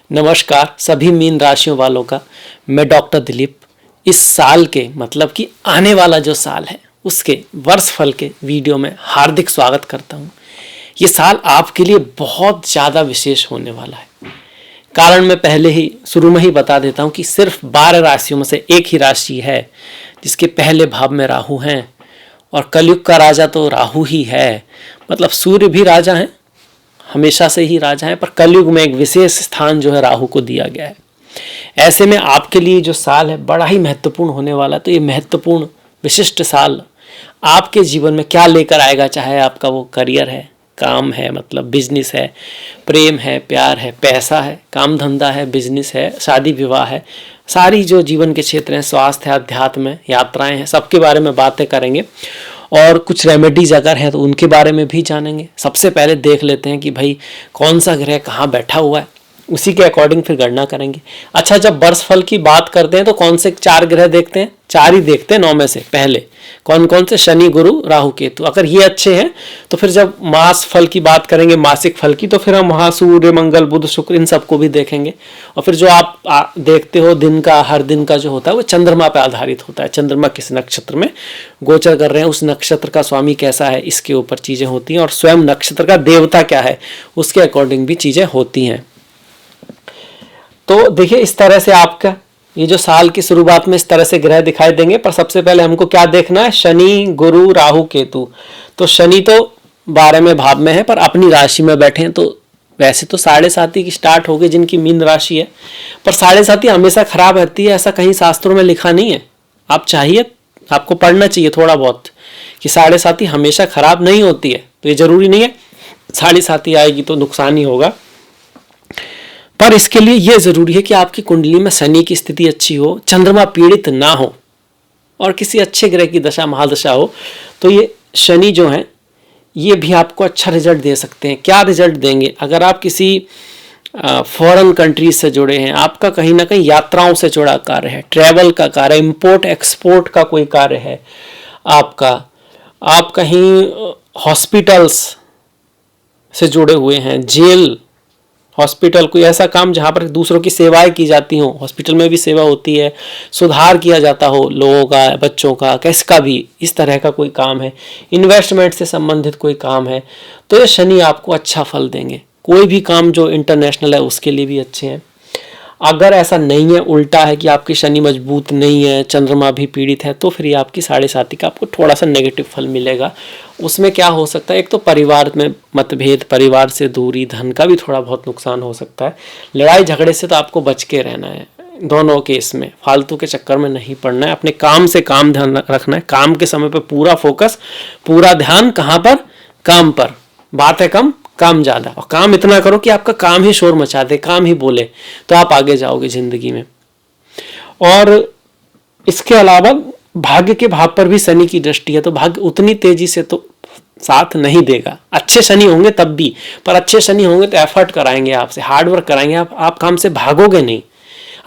नमस्कार सभी मीन राशियों वालों का। मैं डॉक्टर दिलीप इस साल के मतलब कि आने वाला जो साल है उसके वर्षफल के वीडियो में हार्दिक स्वागत करता हूँ। ये साल आपके लिए बहुत ज़्यादा विशेष होने वाला है। कारण मैं पहले ही शुरू में ही बता देता हूँ कि सिर्फ 12 राशियों में से एक ही राशि है जिसके पहले भाव में राहु हैं और कलयुग का राजा तो राहु ही है। मतलब सूर्य भी राजा हैं, हमेशा से ही राजा है, पर कलयुग में एक विशेष स्थान जो है राहु को दिया गया है। ऐसे में आपके लिए जो साल है बड़ा ही महत्वपूर्ण होने वाला। तो ये महत्वपूर्ण विशिष्ट साल आपके जीवन में क्या लेकर आएगा, चाहे आपका वो करियर है, काम है, मतलब बिजनेस है, प्रेम है, प्यार है, पैसा है, काम धंधा है, बिजनेस है, शादी विवाह है, सारी जो जीवन के क्षेत्र हैं, स्वास्थ्य है, अध्यात्म है, यात्राएं हैं, सबके बारे में बातें करेंगे और कुछ रेमेडीज अगर है तो उनके बारे में भी जानेंगे। सबसे पहले देख लेते हैं कि भाई कौन सा ग्रह कहाँ बैठा हुआ है, उसी के अकॉर्डिंग फिर गणना करेंगे। अच्छा, जब वर्षफल की बात करते हैं तो कौन से 4 ग्रह देखते हैं? 4 ही देखते हैं 9 में से। पहले कौन कौन से? शनि, गुरु, राहु, केतु। अगर ये अच्छे हैं तो फिर जब मास फल की बात करेंगे, मासिक फल की, तो फिर हम वहाँ सूर्य, मंगल, बुध, शुक्र इन सबको भी देखेंगे। और फिर जो आप देखते हो दिन का, हर दिन का जो होता है वो चंद्रमा पर आधारित होता है। चंद्रमा किस नक्षत्र में गोचर कर रहे हैं, उस नक्षत्र का स्वामी कैसा है, इसके ऊपर चीज़ें होती हैं। और स्वयं नक्षत्र का देवता क्या है उसके अकॉर्डिंग भी चीज़ें होती हैं। तो देखिए, इस तरह से आपका ये जो साल की शुरुआत में इस तरह से ग्रह दिखाई देंगे। पर सबसे पहले हमको क्या देखना है? शनि, गुरु, राहु, केतु। तो शनि तो 12वें भाव में है पर अपनी राशि में बैठे हैं। तो वैसे तो 7.5 की स्टार्ट हो गई जिनकी मीन राशि है, पर 7.5 हमेशा खराब रहती है, ऐसा कहीं शास्त्रों में लिखा नहीं है। आप चाहिए, आपको पढ़ना चाहिए थोड़ा बहुत कि 7.5 हमेशा खराब नहीं होती है। तो ये जरूरी नहीं है 7.5 आएगी तो नुकसान ही होगा। पर इसके लिए यह जरूरी है कि आपकी कुंडली में शनि की स्थिति अच्छी हो, चंद्रमा पीड़ित ना हो और किसी अच्छे ग्रह की दशा महादशा हो। तो ये शनि जो है ये भी आपको अच्छा रिजल्ट दे सकते हैं। क्या रिजल्ट देंगे? अगर आप किसी फॉरेन कंट्रीज से जुड़े हैं, आपका कहीं ना कहीं यात्राओं से जुड़ा कार्य है, ट्रैवल का कार्य, इंपोर्ट एक्सपोर्ट का कोई कार्य है आपका, आप कहीं हॉस्पिटल्स से जुड़े हुए हैं, जेल, हॉस्पिटल, कोई ऐसा काम जहाँ पर दूसरों की सेवाएं की जाती हों, हॉस्पिटल में भी सेवा होती है, सुधार किया जाता हो लोगों का, बच्चों का, कैसे का भी, इस तरह का कोई काम है, इन्वेस्टमेंट से संबंधित कोई काम है, तो ये शनि आपको अच्छा फल देंगे। कोई भी काम जो इंटरनेशनल है उसके लिए भी अच्छे हैं। अगर ऐसा नहीं है, उल्टा है कि आपकी शनि मजबूत नहीं है, चंद्रमा भी पीड़ित है, तो फिर ये आपकी 7.5 का आपको थोड़ा सा नेगेटिव फल मिलेगा। उसमें क्या हो सकता है? एक तो परिवार में मतभेद, परिवार से दूरी, धन का भी थोड़ा बहुत नुकसान हो सकता है। लड़ाई झगड़े से तो आपको बच के रहना है दोनों केस में, फालतू के चक्कर में नहीं पड़ना है। अपने काम से काम ध्यान रखना है, काम के समय पर पूरा फोकस, पूरा ध्यान कहाँ पर? काम पर। बात है कम, काम ज़्यादा, और काम इतना करो कि आपका काम ही शोर मचा दे, काम ही बोले, तो आप आगे जाओगे जिंदगी में। और इसके अलावा भाग्य के भाव पर भी शनि की दृष्टि है, तो भाग्य उतनी तेजी से तो साथ नहीं देगा। अच्छे शनि होंगे तब भी, पर अच्छे शनि होंगे तो एफर्ट कराएंगे आपसे, हार्डवर्क कराएंगे, आप काम से भागोगे नहीं,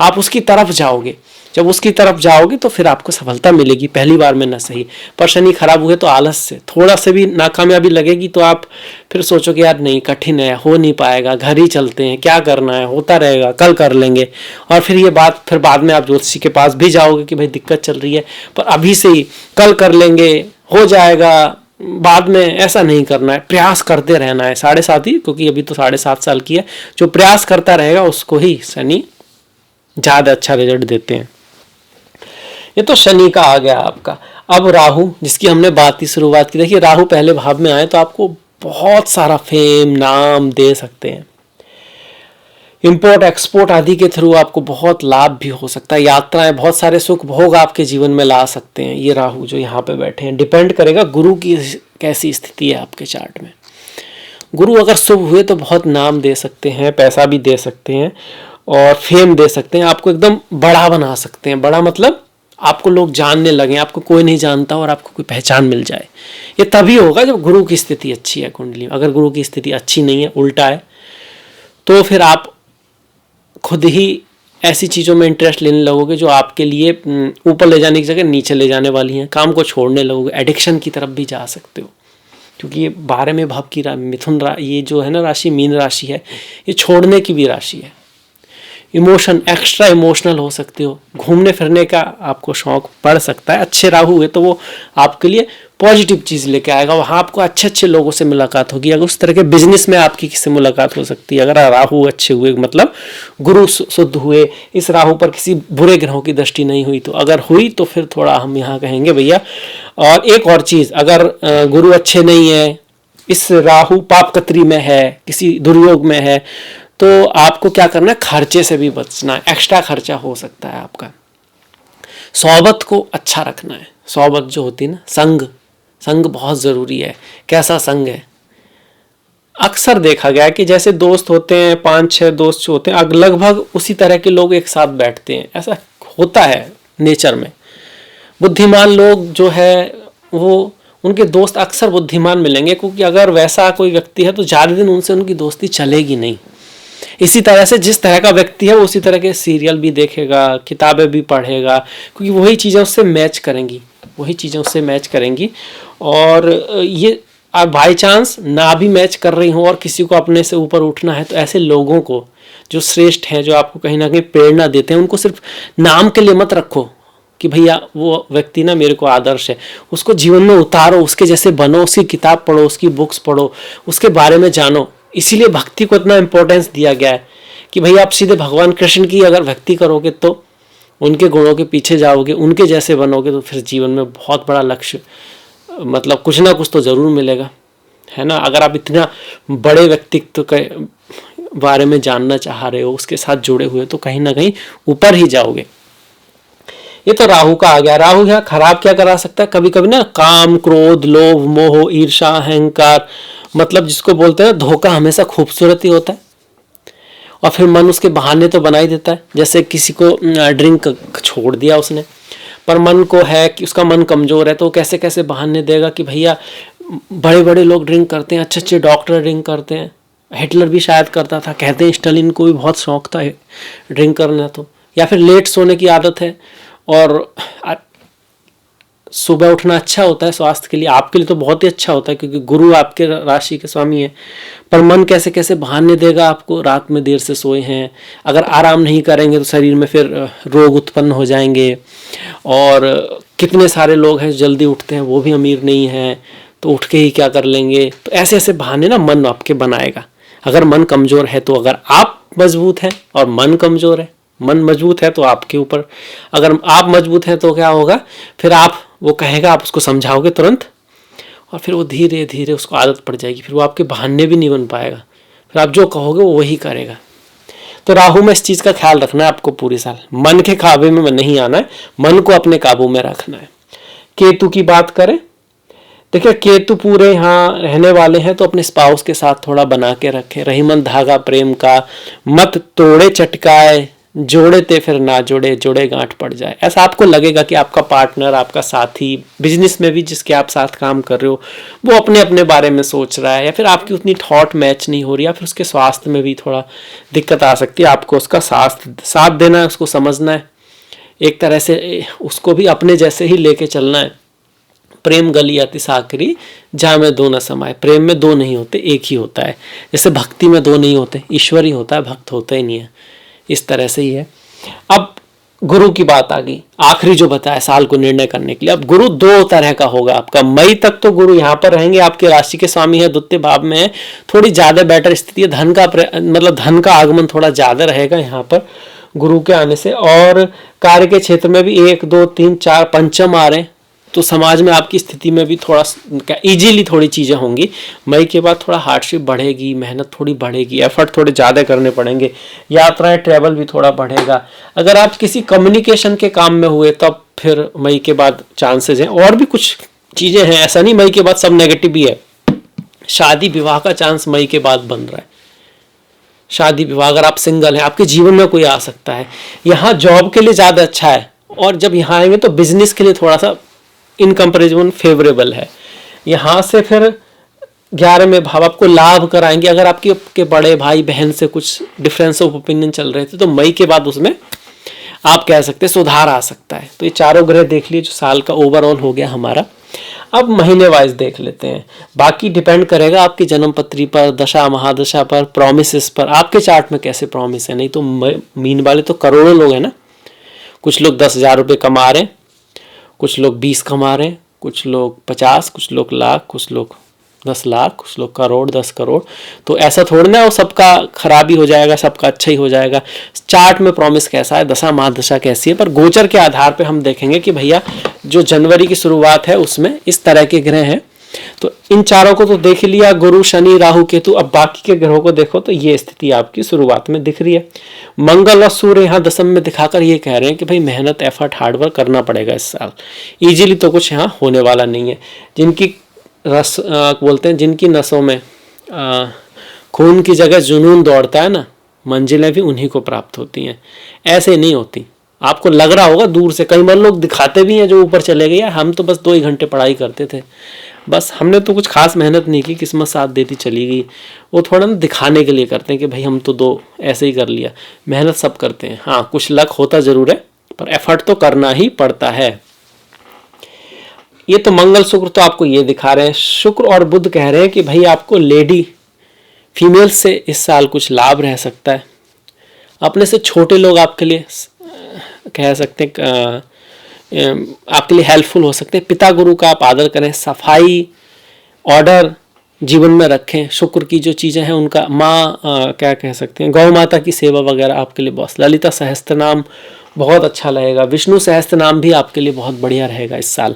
आप उसकी तरफ जाओगे। जब उसकी तरफ जाओगे तो फिर आपको सफलता मिलेगी, पहली बार में ना सही। पर शनि खराब हुए तो आलस से थोड़ा से भी नाकामयाबी लगेगी तो आप फिर सोचोगे यार नहीं, कठिन है, हो नहीं पाएगा, घर ही चलते हैं, क्या करना है, होता रहेगा, कल कर लेंगे। और फिर ये बात फिर बाद में आप ज्योतिषी के पास भी जाओगे कि भाई दिक्कत चल रही है, पर अभी से ही कल कर लेंगे, हो जाएगा, बाद में ऐसा नहीं करना है। प्रयास करते रहना है 7.5 ही, क्योंकि अभी तो 7.5 साल की है। जो प्रयास करता रहेगा उसको ही शनि ज़्यादा अच्छा रिजल्ट देते हैं। ये तो शनि का आ गया आपका। अब राहु, जिसकी हमने बात की शुरुआत की, देखिए राहु पहले भाव में आए तो आपको बहुत सारा फेम, नाम दे सकते हैं। इंपोर्ट एक्सपोर्ट आदि के थ्रू आपको बहुत लाभ भी हो सकता है, यात्राएं, बहुत सारे सुख भोग आपके जीवन में ला सकते हैं ये राहु जो यहाँ पे बैठे हैं। डिपेंड करेगा गुरु की कैसी स्थिति है आपके चार्ट में। गुरु अगर शुभ हुए तो बहुत नाम दे सकते हैं, पैसा भी दे सकते हैं और फेम दे सकते हैं, आपको एकदम बड़ा बना सकते हैं। बड़ा मतलब आपको लोग जानने लगे, आपको कोई नहीं जानता और आपको कोई पहचान मिल जाए। ये तभी होगा जब गुरु की स्थिति अच्छी है कुंडली में। अगर गुरु की स्थिति अच्छी नहीं है, उल्टा है, तो फिर आप खुद ही ऐसी चीज़ों में इंटरेस्ट लेने लगोगे जो आपके लिए ऊपर ले जाने की जगह नीचे ले जाने वाली हैं। काम को छोड़ने लगोगे, एडिक्शन की तरफ भी जा सकते हो, क्योंकि ये 12वें भाव की मिथुन ये जो है ना राशि, मीन राशि है, ये छोड़ने की भी राशि है। इमोशन, एक्स्ट्रा इमोशनल हो सकते हो, घूमने फिरने का आपको शौक पड़ सकता है। अच्छे राहु हुए तो वो आपके लिए पॉजिटिव चीज़ लेके आएगा, वहाँ आपको अच्छे अच्छे लोगों से मुलाकात होगी। अगर उस तरह के बिजनेस में आपकी किसी मुलाकात हो सकती है, अगर राहु अच्छे हुए, मतलब गुरु शुद्ध हुए, इस राहु पर किसी बुरे ग्रहों की दृष्टि नहीं हुई, तो अगर हुई तो फिर थोड़ा हम यहाँ कहेंगे भैया। और एक और चीज़, अगर गुरु अच्छे नहीं है, इस राहु पाप कत्री में है, किसी दुर्योग में है, तो आपको क्या करना है, खर्चे से भी बचना है। एक्स्ट्रा खर्चा हो सकता है आपका। सोबत को अच्छा रखना है। सोबत जो होती है ना, संग बहुत ज़रूरी है। कैसा संग है, अक्सर देखा गया है कि जैसे दोस्त होते हैं, 5-6 दोस्त जो होते हैं, लगभग उसी तरह के लोग एक साथ बैठते हैं, ऐसा होता है नेचर में। बुद्धिमान लोग जो है वो, उनके दोस्त अक्सर बुद्धिमान मिलेंगे, क्योंकि अगर वैसा कोई व्यक्ति है तो ज़्यादा दिन उनसे उनकी दोस्ती चलेगी नहीं। इसी तरह से जिस तरह का व्यक्ति है उसी तरह के सीरियल भी देखेगा, किताबें भी पढ़ेगा, क्योंकि वही चीज़ें उससे मैच करेंगी। और ये बाई चांस ना भी मैच कर रही हो और किसी को अपने से ऊपर उठना है, तो ऐसे लोगों को जो श्रेष्ठ हैं, जो आपको कहीं ना कहीं प्रेरणा देते हैं, उनको सिर्फ नाम के लिए मत रखो कि भैया वो व्यक्ति ना मेरे को आदर्श है। उसको जीवन में उतारो, उसके जैसे बनो, उसकी किताब पढ़ो, उसकी बुक्स पढ़ो, उसके बारे में जानो। इसीलिए भक्ति को इतना इंपॉर्टेंस दिया गया है कि भैया आप सीधे भगवान कृष्ण की अगर भक्ति करोगे तो उनके गुणों के पीछे जाओगे, उनके जैसे बनोगे, तो फिर जीवन में बहुत बड़ा लक्ष्य, मतलब कुछ ना कुछ तो ज़रूर मिलेगा, है ना। अगर आप इतना बड़े व्यक्तित्व के बारे में जानना चाह रहे हो, उसके साथ जुड़े हुए, तो कहीं ना कहीं ऊपर ही जाओगे। ये तो राहु का आ गया। राहु यहाँ खराब क्या करा सकता है, कभी कभी ना काम, क्रोध, लोभ, मोह, ईर्षा, अहंकार, मतलब जिसको बोलते हैं धोखा, हमेशा खूबसूरत ही होता है। और फिर मन उसके बहाने तो बना ही देता है। जैसे किसी को ड्रिंक छोड़ दिया उसने, पर मन को है कि उसका मन कमज़ोर है, तो वो कैसे कैसे बहाने देगा कि भैया बड़े बड़े लोग ड्रिंक करते हैं, अच्छे अच्छे डॉक्टर ड्रिंक करते हैं, हिटलर भी शायद करता था, कहते हैं स्टालिन को भी बहुत शौक था ड्रिंक करना। तो या फिर लेट सोने की आदत है, और सुबह उठना अच्छा होता है स्वास्थ्य के लिए, आपके लिए तो बहुत ही अच्छा होता है क्योंकि गुरु आपके राशि के स्वामी है। पर मन कैसे कैसे बहाने देगा आपको, रात में देर से सोए हैं, अगर आराम नहीं करेंगे तो शरीर में फिर रोग उत्पन्न हो जाएंगे। और कितने सारे लोग हैं जल्दी उठते हैं, वो भी अमीर नहीं हैं, तो उठ के ही क्या कर लेंगे। तो ऐसे ऐसे बहाने ना मन आपके बनाएगा। अगर मन कमज़ोर है तो, अगर आप मजबूत हैं और मन कमज़ोर है, मन मजबूत है तो आपके ऊपर, अगर आप मजबूत हैं तो क्या होगा, फिर आप, वो कहेगा, आप उसको समझाओगे तुरंत, और फिर वो धीरे धीरे उसको आदत पड़ जाएगी, फिर वो आपके बहाने भी नहीं बन पाएगा, फिर आप जो कहोगे वो वही करेगा। तो राहु में इस चीज़ का ख्याल रखना है आपको पूरे साल, मन के काबू में नहीं आना है, मन को अपने काबू में रखना है। केतु की बात करें, देखिए केतु पूरे यहाँ रहने वाले हैं, तो अपने स्पाउस के साथ थोड़ा बना के रखें। रहीमन धागा प्रेम का, मत तोड़े चटकाए, जोड़े ते फिर ना जोड़े, जोड़े गांठ पड़ जाए। ऐसा आपको लगेगा कि आपका पार्टनर, आपका साथी, बिजनेस में भी जिसके आप साथ काम कर रहे हो, वो अपने अपने बारे में सोच रहा है, या फिर आपकी उतनी थॉट मैच नहीं हो रही, या फिर उसके स्वास्थ्य में भी थोड़ा दिक्कत आ सकती है। आपको उसका साथ देना है, उसको समझना है, एक तरह से उसको भी अपने जैसे ही लेके चलना है। प्रेम गली अति साकरी, जहाँ में दो न समाये। प्रेम में दो नहीं होते, एक ही होता है। जैसे भक्ति में दो नहीं होते, ईश्वर ही होता है, भक्त होता ही नहीं है। इस तरह से ही है। अब गुरु की बात आ गई, आखिरी जो बताया साल को निर्णय करने के लिए। अब गुरु दो तरह का होगा आपका। मई तक तो गुरु यहाँ पर रहेंगे, आपके राशि के स्वामी है, द्वितीय भाव में है, थोड़ी ज्यादा बेटर स्थिति है। धन का मतलब धन का आगमन थोड़ा ज्यादा रहेगा यहाँ पर गुरु के आने से। और कार्य के क्षेत्र में भी 1, 2, 3, 4 पंचम आ रहे हैं, तो समाज में आपकी स्थिति में भी थोड़ा इजीली थोड़ी चीज़ें होंगी। मई के बाद थोड़ा हार्डशिप बढ़ेगी, मेहनत थोड़ी बढ़ेगी, एफर्ट थोड़े ज़्यादा करने पड़ेंगे, यात्राएं, ट्रैवल भी थोड़ा बढ़ेगा। अगर आप किसी कम्युनिकेशन के काम में हुए तब फिर मई के बाद चांसेस हैं। और भी कुछ चीज़ें हैं, ऐसा नहीं मई के बाद सब नेगेटिव भी है। शादी विवाह का चांस मई के बाद बन रहा है। शादी विवाह, अगर आप सिंगल हैं, आपके जीवन में कोई आ सकता है। यहाँ जॉब के लिए ज़्यादा अच्छा है, और जब यहाँ आएंगे तो बिजनेस के लिए थोड़ा सा इन कंपेरिजन फेवरेबल है। यहाँ से फिर 11वें भाव आपको लाभ कराएंगे। अगर आपके बड़े भाई बहन से कुछ डिफरेंस ऑफ ओपिनियन चल रहे थे, तो मई के बाद उसमें आप कह सकते हैं सुधार आ सकता है। तो ये चारों ग्रह देख लिए जो साल का ओवरऑल हो गया हमारा। अब महीने वाइज देख लेते हैं, बाकी डिपेंड करेगा आपकी जन्म पत्री पर, दशा महादशा पर, प्रॉमिसेस पर, आपके चार्ट में कैसे प्रॉमिस है। नहीं तो मीन वाले तो करोड़ों लोग हैं ना, कुछ लोग 10,000 रुपये कमा रहे हैं, कुछ लोग 20 कमा रहे हैं, कुछ लोग 50, कुछ लोग लाख, कुछ लोग 10 लाख, कुछ लोग करोड़, 10 करोड़। तो ऐसा थोड़ी ना वो सबका खराबी हो जाएगा, सबका अच्छा ही हो जाएगा। चार्ट में प्रॉमिस कैसा है, दशा महादशा कैसी है, पर गोचर के आधार पे हम देखेंगे कि भैया जो जनवरी की शुरुआत है उसमें इस तरह के ग्रह हैं। तो इन चारों को तो देख लिया, गुरु, शनि, राहु, केतु। अब बाकी के ग्रहों को देखो तो ये स्थिति आपकी शुरुआत में दिख रही है। मंगल और सूर्य यहाँ दशम में दिखाकर ये कह रहे हैं कि भाई मेहनत, एफर्ट, हार्डवर्क करना पड़ेगा इस साल। इजीली तो कुछ यहाँ होने वाला नहीं है। जिनकी रस बोलते हैं, जिनकी नसों में खून की जगह जुनून दौड़ता है ना, मंजिलें भी उन्हीं को प्राप्त होती हैं, ऐसे नहीं होती। आपको लग रहा होगा दूर से, कई बार लोग दिखाते भी हैं जो ऊपर चले गए, यार हम तो बस 2 ही घंटे पढ़ाई करते थे, बस हमने तो कुछ खास मेहनत नहीं की, किस्मत साथ देती चली गई। वो थोड़ा ना दिखाने के लिए करते हैं कि भाई हम तो 2 ऐसे ही कर लिया। मेहनत सब करते हैं, हाँ कुछ लक होता जरूर है, पर एफर्ट तो करना ही पड़ता है। ये तो मंगल शुक्र तो आपको ये दिखा रहे हैं। शुक्र और बुध कह रहे हैं कि भाई आपको लेडी फीमेल से इस साल कुछ लाभ रह सकता है। अपने से छोटे लोग आपके लिए कह सकते हैं, आपके लिए हेल्पफुल हो सकते हैं। पिता गुरु का आप आदर करें, सफाई, ऑर्डर जीवन में रखें। शुक्र की जो चीज़ें हैं उनका, माँ क्या कह सकते हैं, गौ माता की सेवा वगैरह आपके लिए बहुत। ललिता सहस्त्र नाम बहुत अच्छा रहेगा। विष्णु सहस्त्र नाम भी आपके लिए बहुत बढ़िया रहेगा इस साल।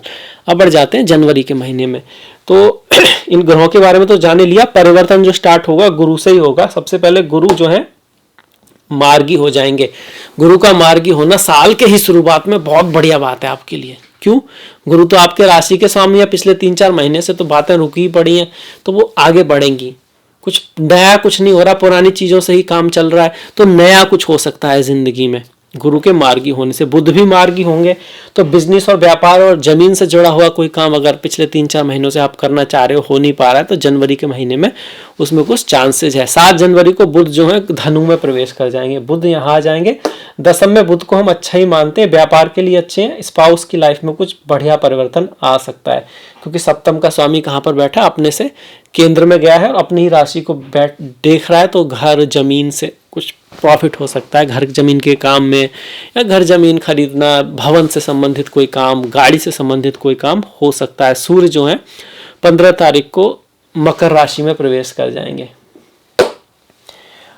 अब बढ़ जाते हैं जनवरी के महीने में। तो इन ग्रहों के बारे में तो जाने लिया। परिवर्तन जो स्टार्ट होगा गुरु से ही होगा। सबसे पहले गुरु जो है मार्गी हो जाएंगे। गुरु का मार्गी होना साल के ही शुरुआत में बहुत बढ़िया बात है आपके लिए। क्यों? गुरु तो आपके राशि के स्वामी है। पिछले 3-4 महीने से तो बातें रुकी पड़ी हैं, तो वो आगे बढ़ेंगी। कुछ नया कुछ नहीं हो रहा, पुरानी चीजों से ही काम चल रहा है, तो नया कुछ हो सकता है जिंदगी में। गुरु के मार्गी होने से बुध भी मार्गी होंगे, तो बिजनेस और व्यापार और जमीन से जुड़ा हुआ कोई काम अगर पिछले 3-4 महीनों से आप करना चाह रहे हो नहीं पा रहा है, तो जनवरी के महीने में उसमें कुछ चांसेस है। 7 जनवरी को बुध जो है धनु में प्रवेश कर जाएंगे। बुध यहाँ आ जाएंगे। दशम में बुध को हम अच्छा ही मानते हैं, व्यापार के लिए अच्छे हैं। स्पाउस की लाइफ में कुछ बढ़िया परिवर्तन आ सकता है, क्योंकि सप्तम का स्वामी कहाँ पर बैठा, अपने से केंद्र में गया है और अपनी ही राशि को देख रहा है। तो घर जमीन से कुछ प्रॉफिट हो सकता है, घर जमीन के काम में, या घर जमीन खरीदना, भवन से संबंधित कोई काम, गाड़ी से संबंधित कोई काम हो सकता है। सूर्य जो है 15 तारीख को मकर राशि में प्रवेश कर जाएंगे।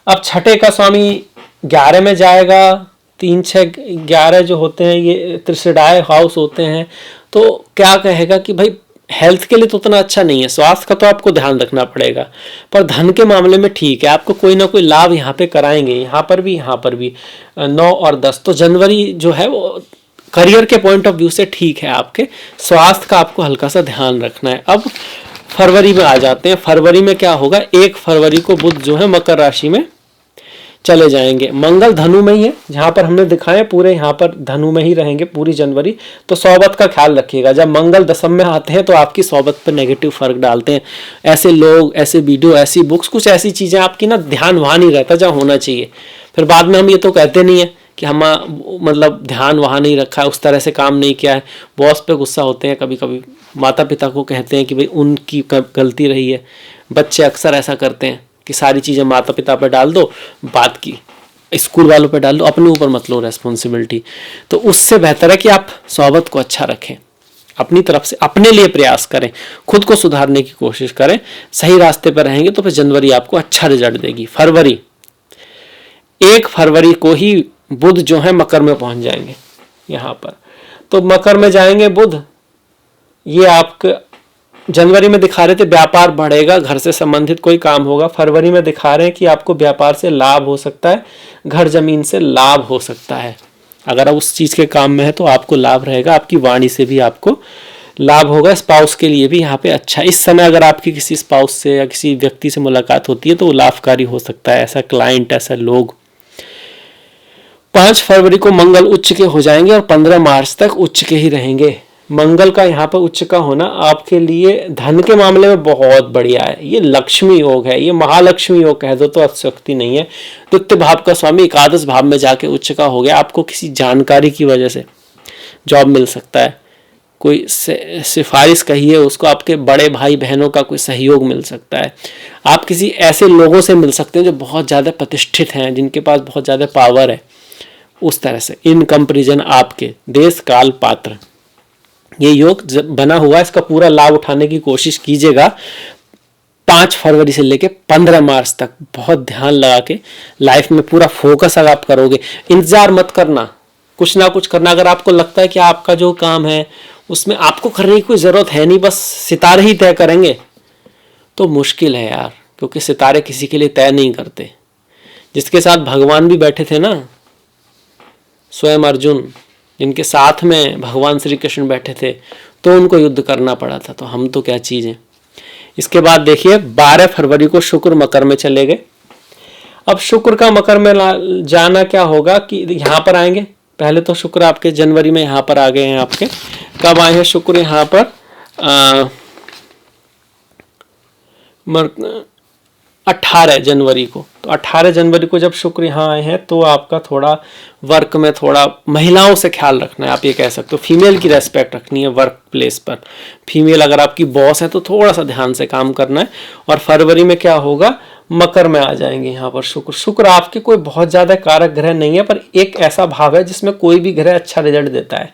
अब छठे का स्वामी 11 में जाएगा। 3, 6, 11 जो होते हैं ये त्रिशिडाय हाउस होते हैं। तो क्या कहेगा कि भाई हेल्थ के लिए तो उतना अच्छा नहीं है, स्वास्थ्य का तो आपको ध्यान रखना पड़ेगा, पर धन के मामले में ठीक है, आपको कोई ना कोई लाभ यहाँ पे कराएंगे, यहाँ पर भी 9 और 10। तो जनवरी जो है वो करियर के पॉइंट ऑफ व्यू से ठीक है। आपके स्वास्थ्य का आपको हल्का सा ध्यान रखना है। अब फरवरी में आ जाते हैं। फरवरी में क्या होगा, 1 फरवरी को बुध जो है मकर राशि में चले जाएंगे। मंगल धनु में ही है, जहां पर हमने दिखाए पूरे यहाँ पर धनु में ही रहेंगे पूरी जनवरी। तो सोबत का ख्याल रखिएगा। जब मंगल दशम में आते हैं तो आपकी सोबत पर नेगेटिव फर्क डालते हैं। ऐसे लोग, ऐसे वीडियो, ऐसी बुक्स, कुछ ऐसी चीजें आपकी ना ध्यान वहां नहीं रहता जहाँ होना चाहिए। फिर बाद में हम ये तो कहते नहीं है कि हम मतलब ध्यान वहां नहीं रखा है, उस तरह से काम नहीं किया है। बॉस पे गुस्सा होते हैं, कभी कभी माता पिता को कहते हैं कि भाई उनकी गलती रही है। बच्चे अक्सर ऐसा करते हैं कि सारी चीज़ें माता पिता पर डाल दो, बात की स्कूल वालों पर डाल दो, अपने ऊपर मत लो रेस्पॉन्सिबिलिटी। तो उससे बेहतर है कि आप सोबत को अच्छा रखें, अपनी तरफ से अपने लिए प्रयास करें, खुद को सुधारने की कोशिश करें। सही रास्ते पर रहेंगे तो फिर जनवरी आपको अच्छा रिजल्ट देगी। फरवरी 1 फरवरी को ही बुध जो है मकर में पहुंच जाएंगे यहाँ पर। तो मकर में जाएंगे बुध, ये आपके जनवरी में दिखा रहे थे व्यापार बढ़ेगा, घर से संबंधित कोई काम होगा। फरवरी में दिखा रहे हैं कि आपको व्यापार से लाभ हो सकता है, घर जमीन से लाभ हो सकता है। अगर आप उस चीज के काम में है तो आपको लाभ रहेगा, आपकी वाणी से भी आपको लाभ होगा। स्पाउस के लिए भी यहाँ पे अच्छा। इस समय अगर आपकी किसी स्पाउस से या किसी व्यक्ति से मुलाकात होती है तो वो लाभकारी हो सकता है, ऐसा क्लाइंट, ऐसा लोग। 5 फरवरी को मंगल उच्च के हो जाएंगे और 15 मार्च तक उच्च के ही रहेंगे। मंगल का यहाँ पर उच्च का होना आपके लिए धन के मामले में बहुत बढ़िया है। ये लक्ष्मी योग है, ये महालक्ष्मी योग कह दो तो अतिशयोक्ति नहीं है। द्वितीय भाव का स्वामी एकादश भाव में जाके उच्च का हो गया। आपको किसी जानकारी की वजह से जॉब मिल सकता है, कोई सिफारिश कहिए उसको, आपके बड़े भाई बहनों का कोई सहयोग मिल सकता है। आप किसी ऐसे लोगों से मिल सकते हैं जो बहुत ज़्यादा प्रतिष्ठित हैं, जिनके पास बहुत ज़्यादा पावर है। उस तरह से इन कंपेरिजन आपके देश काल पात्र ये योग बना हुआ है, इसका पूरा लाभ उठाने की कोशिश कीजिएगा। 5 फरवरी से लेके 15 मार्च तक बहुत ध्यान लगा के लाइफ में पूरा फोकस अगर आप करोगे, इंतजार मत करना, कुछ ना कुछ करना। अगर आपको लगता है कि आपका जो काम है उसमें आपको करने की कोई ज़रूरत है नहीं, बस सितारे ही तय करेंगे, तो मुश्किल है यार, क्योंकि सितारे किसी के लिए तय नहीं करते। जिसके साथ भगवान भी बैठे थे ना, स्वयं अर्जुन, जिनके साथ में भगवान श्री कृष्ण बैठे थे, तो उनको युद्ध करना पड़ा था, तो हम तो क्या चीज़ है। इसके बाद देखिए 12 फरवरी को शुक्र मकर में चले गए। अब शुक्र का मकर में जाना क्या होगा कि यहाँ पर आएंगे। पहले तो शुक्र आपके जनवरी में यहाँ पर आ गए हैं। आपके कब आए हैं शुक्र यहाँ पर? 18 जनवरी को। तो 18 जनवरी को जब शुक्र यहाँ आए हैं तो आपका थोड़ा वर्क में थोड़ा महिलाओं से ख्याल रखना है। आप ये कह सकते हो फीमेल की रेस्पेक्ट रखनी है वर्क प्लेस पर। फीमेल अगर आपकी बॉस है तो थोड़ा सा ध्यान से काम करना है। और फरवरी में क्या होगा, मकर में आ जाएंगे यहाँ पर शुक्र। शुक्र आपके कोई बहुत ज़्यादा कारक ग्रह नहीं है, पर एक ऐसा भाव है जिसमें कोई भी ग्रह अच्छा रिजल्ट देता है,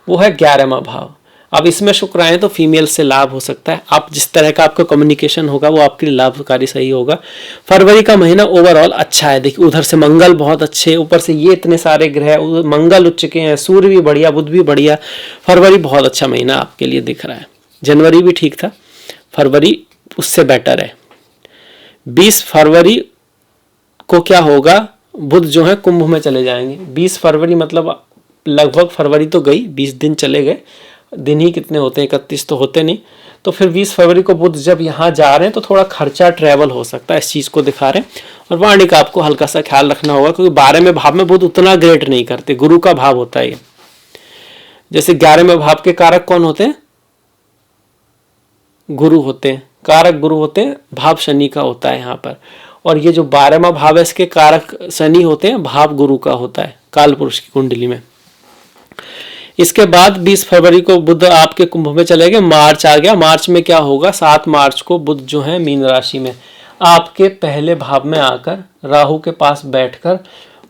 वो है 11वां भाव। अब इसमें शुक्र आए तो फीमेल से लाभ हो सकता है। आप जिस तरह का आपका कम्युनिकेशन होगा वो आपके लिए लाभकारी सही होगा। फरवरी का महीना ओवरऑल अच्छा है। देखिए उधर से मंगल बहुत अच्छे, ऊपर से ये इतने सारे ग्रह, मंगल उच्च के हैं, सूर्य भी बढ़िया, बुध भी बढ़िया। फरवरी बहुत अच्छा महीना आपके लिए दिख रहा है। जनवरी भी ठीक था, फरवरी उससे बेटर है। 20 फरवरी को क्या होगा, बुध जो है कुंभ में चले जाएंगे। 20 फरवरी मतलब लगभग फरवरी तो गई, 20 दिन चले गए, दिन ही कितने होते हैं, 31 तो होते नहीं। तो फिर 20 फरवरी को बुध जब यहाँ जा रहे हैं तो थोड़ा खर्चा ट्रैवल हो सकता है, इस चीज़ को दिखा रहे हैं। और वाणी का आपको हल्का सा ख्याल रखना होगा, क्योंकि 12वें भाव में बुध उतना ग्रेट नहीं करते, गुरु का भाव होता है ये। जैसे 11वें भाव के कारक कौन होते हैं, गुरु होते हैं, कारक गुरु होते हैं, भाव शनि का होता है यहाँ पर। और ये जो 12वां भाव है इसके कारक शनि होते हैं, भाव गुरु का होता है काल पुरुष की कुंडली में। इसके बाद 20 फरवरी को बुध आपके कुंभ में चले गए, मार्च आ गया। मार्च में क्या होगा, 7 मार्च को बुध जो है मीन राशि में आपके पहले भाव में आकर राहु के पास बैठकर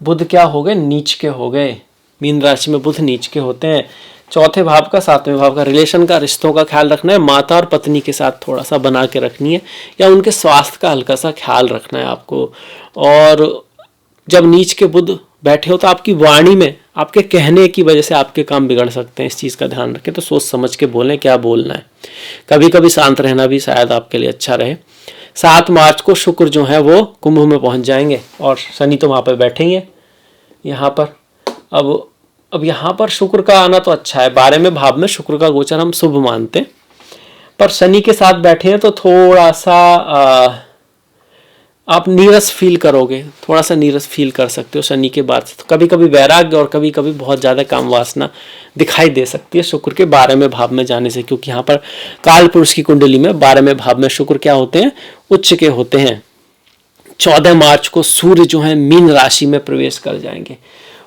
बुध क्या हो गए, नीच के हो गए। मीन राशि में बुध नीच के होते हैं। चौथे भाव का, 7वें भाव का रिलेशन का, रिश्तों का ख्याल रखना है। माता और पत्नी के साथ थोड़ा सा बना के रखनी है, या उनके स्वास्थ्य का हल्का सा ख्याल रखना है आपको। और जब नीच के बुध बैठे हो तो आपकी वाणी में आपके कहने की वजह से आपके काम बिगड़ सकते हैं, इस चीज़ का ध्यान रखें। तो सोच समझ के बोलें क्या बोलना है। कभी कभी शांत रहना भी शायद आपके लिए अच्छा रहे। 7 मार्च को शुक्र जो है वो कुंभ में पहुंच जाएंगे और शनि तो वहाँ पर बैठेंगे यहाँ पर। अब यहाँ पर शुक्र का आना तो अच्छा है, 12वें भाव में शुक्र का गोचर हम शुभ मानते हैं, पर शनि के साथ बैठे हैं तो थोड़ा सा आप नीरस फील करोगे, थोड़ा सा नीरस फील कर सकते हो शनि के बाद से। तो कभी कभी वैराग्य और कभी कभी बहुत ज़्यादा काम वासना दिखाई दे सकती है शुक्र के 12वें भाव में जाने से, क्योंकि यहाँ पर काल पुरुष की कुंडली में 12वें भाव में शुक्र क्या होते हैं, उच्च के होते हैं। 14 मार्च को सूर्य जो है मीन राशि में प्रवेश कर जाएंगे।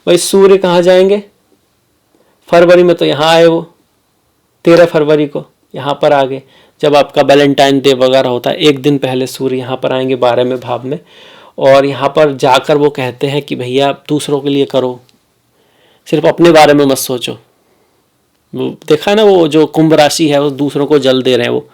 वही सूर्य कहाँ जाएंगे, फरवरी में तो यहाँ आए वो, 13 फरवरी को यहाँ पर आ गए। जब आपका वैलेंटाइन डे वगैरह होता है, एक दिन पहले सूर्य यहाँ पर आएंगे 12वें भाव में। और यहाँ पर जाकर वो कहते हैं कि भैया दूसरों के लिए करो, सिर्फ अपने बारे में मत सोचो। वो देखा ना, वो जो कुंभ राशि है वो दूसरों को जल दे रहे हैं, वो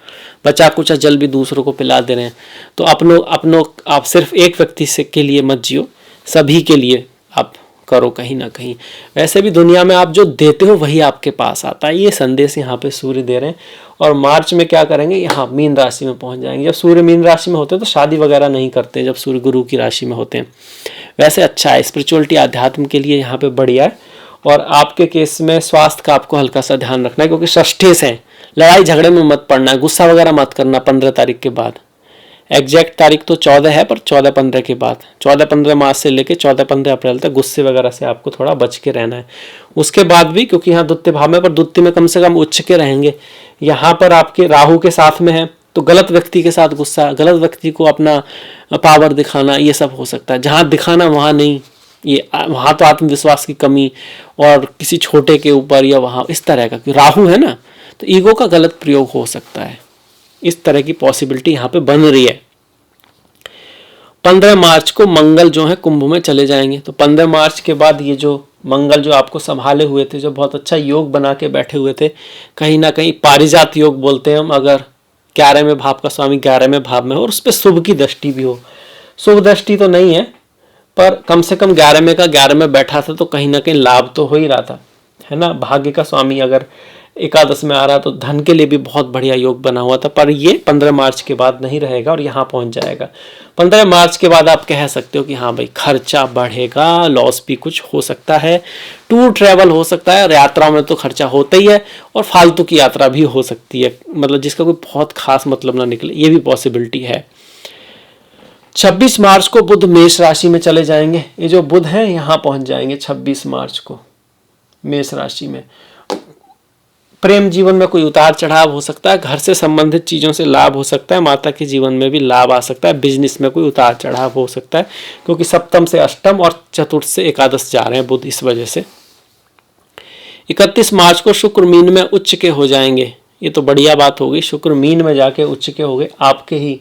बचा कुचा जल भी दूसरों को पिला दे रहे हैं। तो अपनों आप सिर्फ एक व्यक्ति से के लिए मत जियो, सभी के लिए आप करो कहीं ना कहीं। वैसे भी दुनिया में आप जो देते हो वही आपके पास आता है, ये संदेश यहाँ पे सूर्य दे रहे हैं। और मार्च में क्या करेंगे, यहाँ मीन राशि में पहुँच जाएंगे। जब सूर्य मीन राशि में होते हैं तो शादी वगैरह नहीं करते, जब सूर्य गुरु की राशि में होते हैं। वैसे अच्छा है, स्पिरिचुअलिटी अध्यात्म के लिए यहाँ पे बढ़िया है। और आपके केस में स्वास्थ्य का आपको हल्का सा ध्यान रखना है, क्योंकि षष्ठी से लड़ाई झगड़े में मत पड़ना है, गुस्सा वगैरह मत करना 15 तारीख के बाद। एग्जैक्ट तारीख तो 14 है, पर 14-15 के बाद, 14-15 मार्च से लेके 14-15 अप्रैल तक गुस्से वगैरह से आपको थोड़ा बच के रहना है। उसके बाद भी, क्योंकि यहाँ द्वितीय भाव में, पर द्वितीय में कम से कम उच्च के रहेंगे। यहाँ पर आपके राहु के साथ में है तो गलत व्यक्ति के साथ गुस्सा, गलत व्यक्ति को अपना पावर दिखाना, ये सब हो सकता है। जहाँ दिखाना वहाँ नहीं, ये वहाँ तो आत्मविश्वास की कमी और किसी छोटे के ऊपर या वहाँ इस तरह का, राहु है ना, तो ईगो का गलत प्रयोग हो सकता है। इस तरह की पॉसिबिलिटी यहाँ पे बन रही है। 15 मार्च को मंगल जो है कुंभ में चले जाएंगे। तो 15 मार्च के बाद ये जो मंगल जो आपको संभाले हुए थे, जो बहुत अच्छा योग बना के बैठे हुए थे, कहीं ना कहीं पारिजात योग बोलते हैं हम, अगर 11वें भाव का स्वामी 11वें भाव में हो और उस पर शुभ की दृष्टि भी हो। शुभ दृष्टि तो नहीं है पर कम से कम 11वें का 11 में बैठा था तो कहीं ना कहीं लाभ तो हो ही रहा था, है ना। भाग्य का स्वामी अगर एकादश में आ रहा तो धन के लिए भी बहुत बढ़िया योग बना हुआ था। पर ये 15 मार्च के बाद नहीं रहेगा और यहाँ पहुंच जाएगा। 15 मार्च के बाद आप कह सकते हो कि हाँ भाई खर्चा बढ़ेगा, लॉस भी कुछ हो सकता है, टूर ट्रैवल हो सकता है, और यात्राओं में तो खर्चा होता ही है, और फालतू की यात्रा भी हो सकती है, मतलब जिसका कोई बहुत खास मतलब ना निकले, ये भी पॉसिबिलिटी है। 26 मार्च को बुध मेष राशि में चले जाएंगे। ये जो बुध है यहाँ पहुंच जाएंगे 26 मार्च को मेष राशि में। प्रेम जीवन में कोई उतार चढ़ाव हो सकता है, घर से संबंधित चीज़ों से लाभ हो सकता है, माता के जीवन में भी लाभ आ सकता है, बिजनेस में कोई उतार चढ़ाव हो सकता है, क्योंकि सप्तम से अष्टम और चतुर्थ से एकादश जा रहे हैं बुध, इस वजह से। 31 मार्च को शुक्र मीन में उच्च के हो जाएंगे। ये तो बढ़िया बात होगी, शुक्र मीन में जाके उच्च के हो गए, आपके ही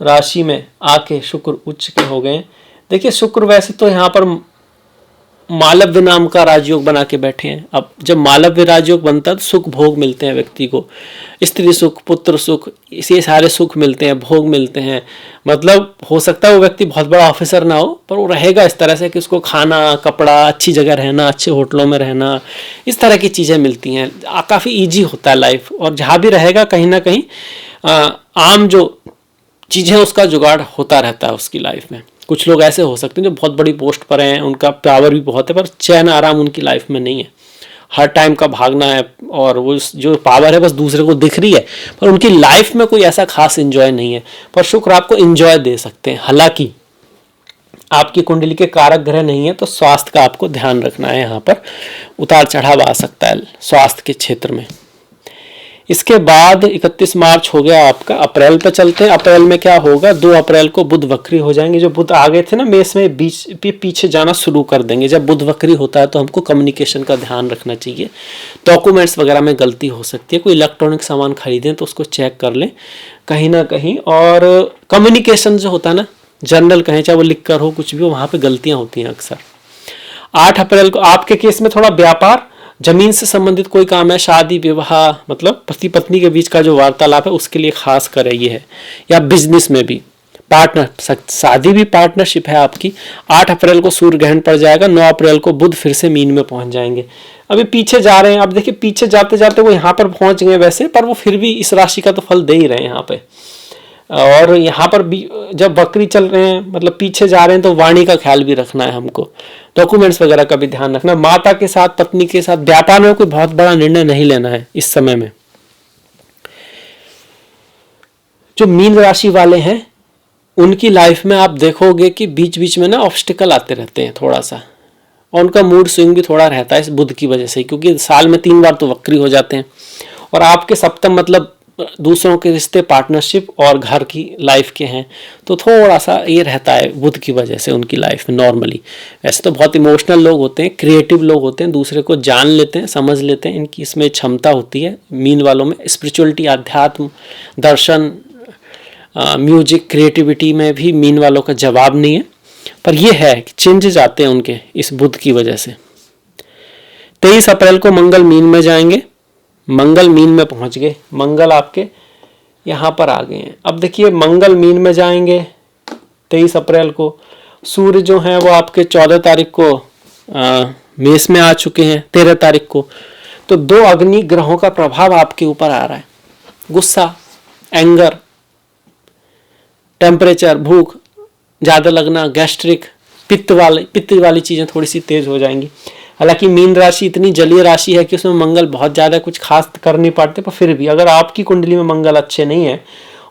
राशि में आके शुक्र उच्च के हो गए। देखिए शुक्र वैसे तो यहाँ पर मालव्य नाम का राजयोग बना के बैठे हैं। अब जब मालव्य राजयोग बनता है तो सुख भोग मिलते हैं व्यक्ति को, स्त्री सुख, पुत्र सुख, इसे सारे सुख मिलते हैं, भोग मिलते हैं। मतलब हो सकता है वो व्यक्ति बहुत बड़ा ऑफिसर ना हो, पर वो रहेगा इस तरह से कि उसको खाना, कपड़ा, अच्छी जगह रहना, अच्छे होटलों में रहना, इस तरह की चीज़ें मिलती हैं। काफ़ी ईजी होता है लाइफ, और जहाँ भी रहेगा कहीं ना कहीं आम जो चीज़ें उसका जुगाड़ होता रहता है उसकी लाइफ में। कुछ लोग ऐसे हो सकते हैं जो बहुत बड़ी पोस्ट पर हैं, उनका पावर भी बहुत है, पर चैन आराम उनकी लाइफ में नहीं है, हर टाइम का भागना है, और वो जो पावर है बस दूसरे को दिख रही है, पर उनकी लाइफ में कोई ऐसा खास एंजॉय नहीं है। पर शुक्र आपको एंजॉय दे सकते हैं। हालांकि आपकी कुंडली के कारक ग्रह नहीं है, तो स्वास्थ्य का आपको ध्यान रखना है, यहाँ पर उतार चढ़ाव आ सकता है स्वास्थ्य के क्षेत्र में। इसके बाद 31 मार्च हो गया आपका, अप्रैल पे चलते हैं। अप्रैल में क्या होगा, 2 अप्रैल को बुध वक्री हो जाएंगे। जो बुध आ गए थे ना मेष में, बीच पीछे जाना शुरू कर देंगे। जब बुध वक्री होता है तो हमको कम्युनिकेशन का ध्यान रखना चाहिए, डॉक्यूमेंट्स वगैरह में गलती हो सकती है, कोई इलेक्ट्रॉनिक सामान खरीदें तो उसको चेक कर लें कहीं ना कहीं। और कम्युनिकेशन जो होता है ना, जर्नल कहें चाहे वो लिख कर हो, कुछ भी हो, वहाँ पर गलतियाँ होती हैं अक्सर। 8 अप्रैल को आपके केस में थोड़ा व्यापार, जमीन से संबंधित कोई काम है, शादी विवाह, मतलब पति पत्नी के बीच का जो वार्तालाप है उसके लिए खास कर ये है, या बिजनेस में भी पार्टनर, शादी भी पार्टनरशिप है आपकी। 8 अप्रैल को सूर्य ग्रहण पड़ जाएगा। 9 अप्रैल को बुध फिर से मीन में पहुंच जाएंगे। अभी पीछे जा रहे हैं, अब देखिए पीछे जाते जाते वो यहाँ पर पहुंच गए वैसे, पर वो फिर भी इस राशि का तो फल दे ही रहे हैं यहाँ पे। और यहाँ पर भी जब बकरी चल रहे हैं, मतलब पीछे जा रहे हैं, तो वाणी का ख्याल भी रखना है हमको, डॉक्यूमेंट्स वगैरह का भी ध्यान रखना। माता के साथ, पत्नी के साथ, व्यापार में कोई बहुत बड़ा निर्णय नहीं लेना है इस समय में। जो मीन राशि वाले हैं उनकी लाइफ में आप देखोगे कि बीच बीच में ना ऑब्स्टिकल आते रहते हैं थोड़ा सा, और उनका मूड स्विंग भी थोड़ा रहता है इस बुध की वजह से, क्योंकि साल में 3 बार तो वक्री हो जाते हैं। और आपके सप्तम मतलब दूसरों के रिश्ते, पार्टनरशिप और घर की लाइफ के हैं, तो थोड़ा सा ये रहता है बुध की वजह से उनकी लाइफ में। नॉर्मली वैसे तो बहुत इमोशनल लोग होते हैं, क्रिएटिव लोग होते हैं, दूसरे को जान लेते हैं, समझ लेते हैं, इनकी इसमें क्षमता होती है मीन वालों में। स्पिरिचुअलिटी, अध्यात्म, दर्शन, म्यूजिक, क्रिएटिविटी में भी मीन वालों का जवाब नहीं है, पर यह है कि चेंजेस आते हैं उनके इस बुध की वजह से। 23 अप्रैल को मंगल मीन में जाएंगे। मंगल मीन में पहुंच गए, मंगल आपके यहाँ पर आ गए हैं। अब देखिए मंगल मीन में जाएंगे 23 अप्रैल को। सूर्य जो है वो आपके 14 तारीख को मेष में आ चुके हैं, 13 तारीख को। तो 2 अग्नि ग्रहों का प्रभाव आपके ऊपर आ रहा है। गुस्सा, एंगर, टेम्परेचर, भूख ज़्यादा लगना, गैस्ट्रिक, पित्त वाली चीज़ें थोड़ी सी तेज हो जाएंगी। हालांकि मीन राशि इतनी जलीय राशि है कि उसमें मंगल बहुत ज़्यादा कुछ खास कर नहीं पाते, पर फिर भी अगर आपकी कुंडली में मंगल अच्छे नहीं है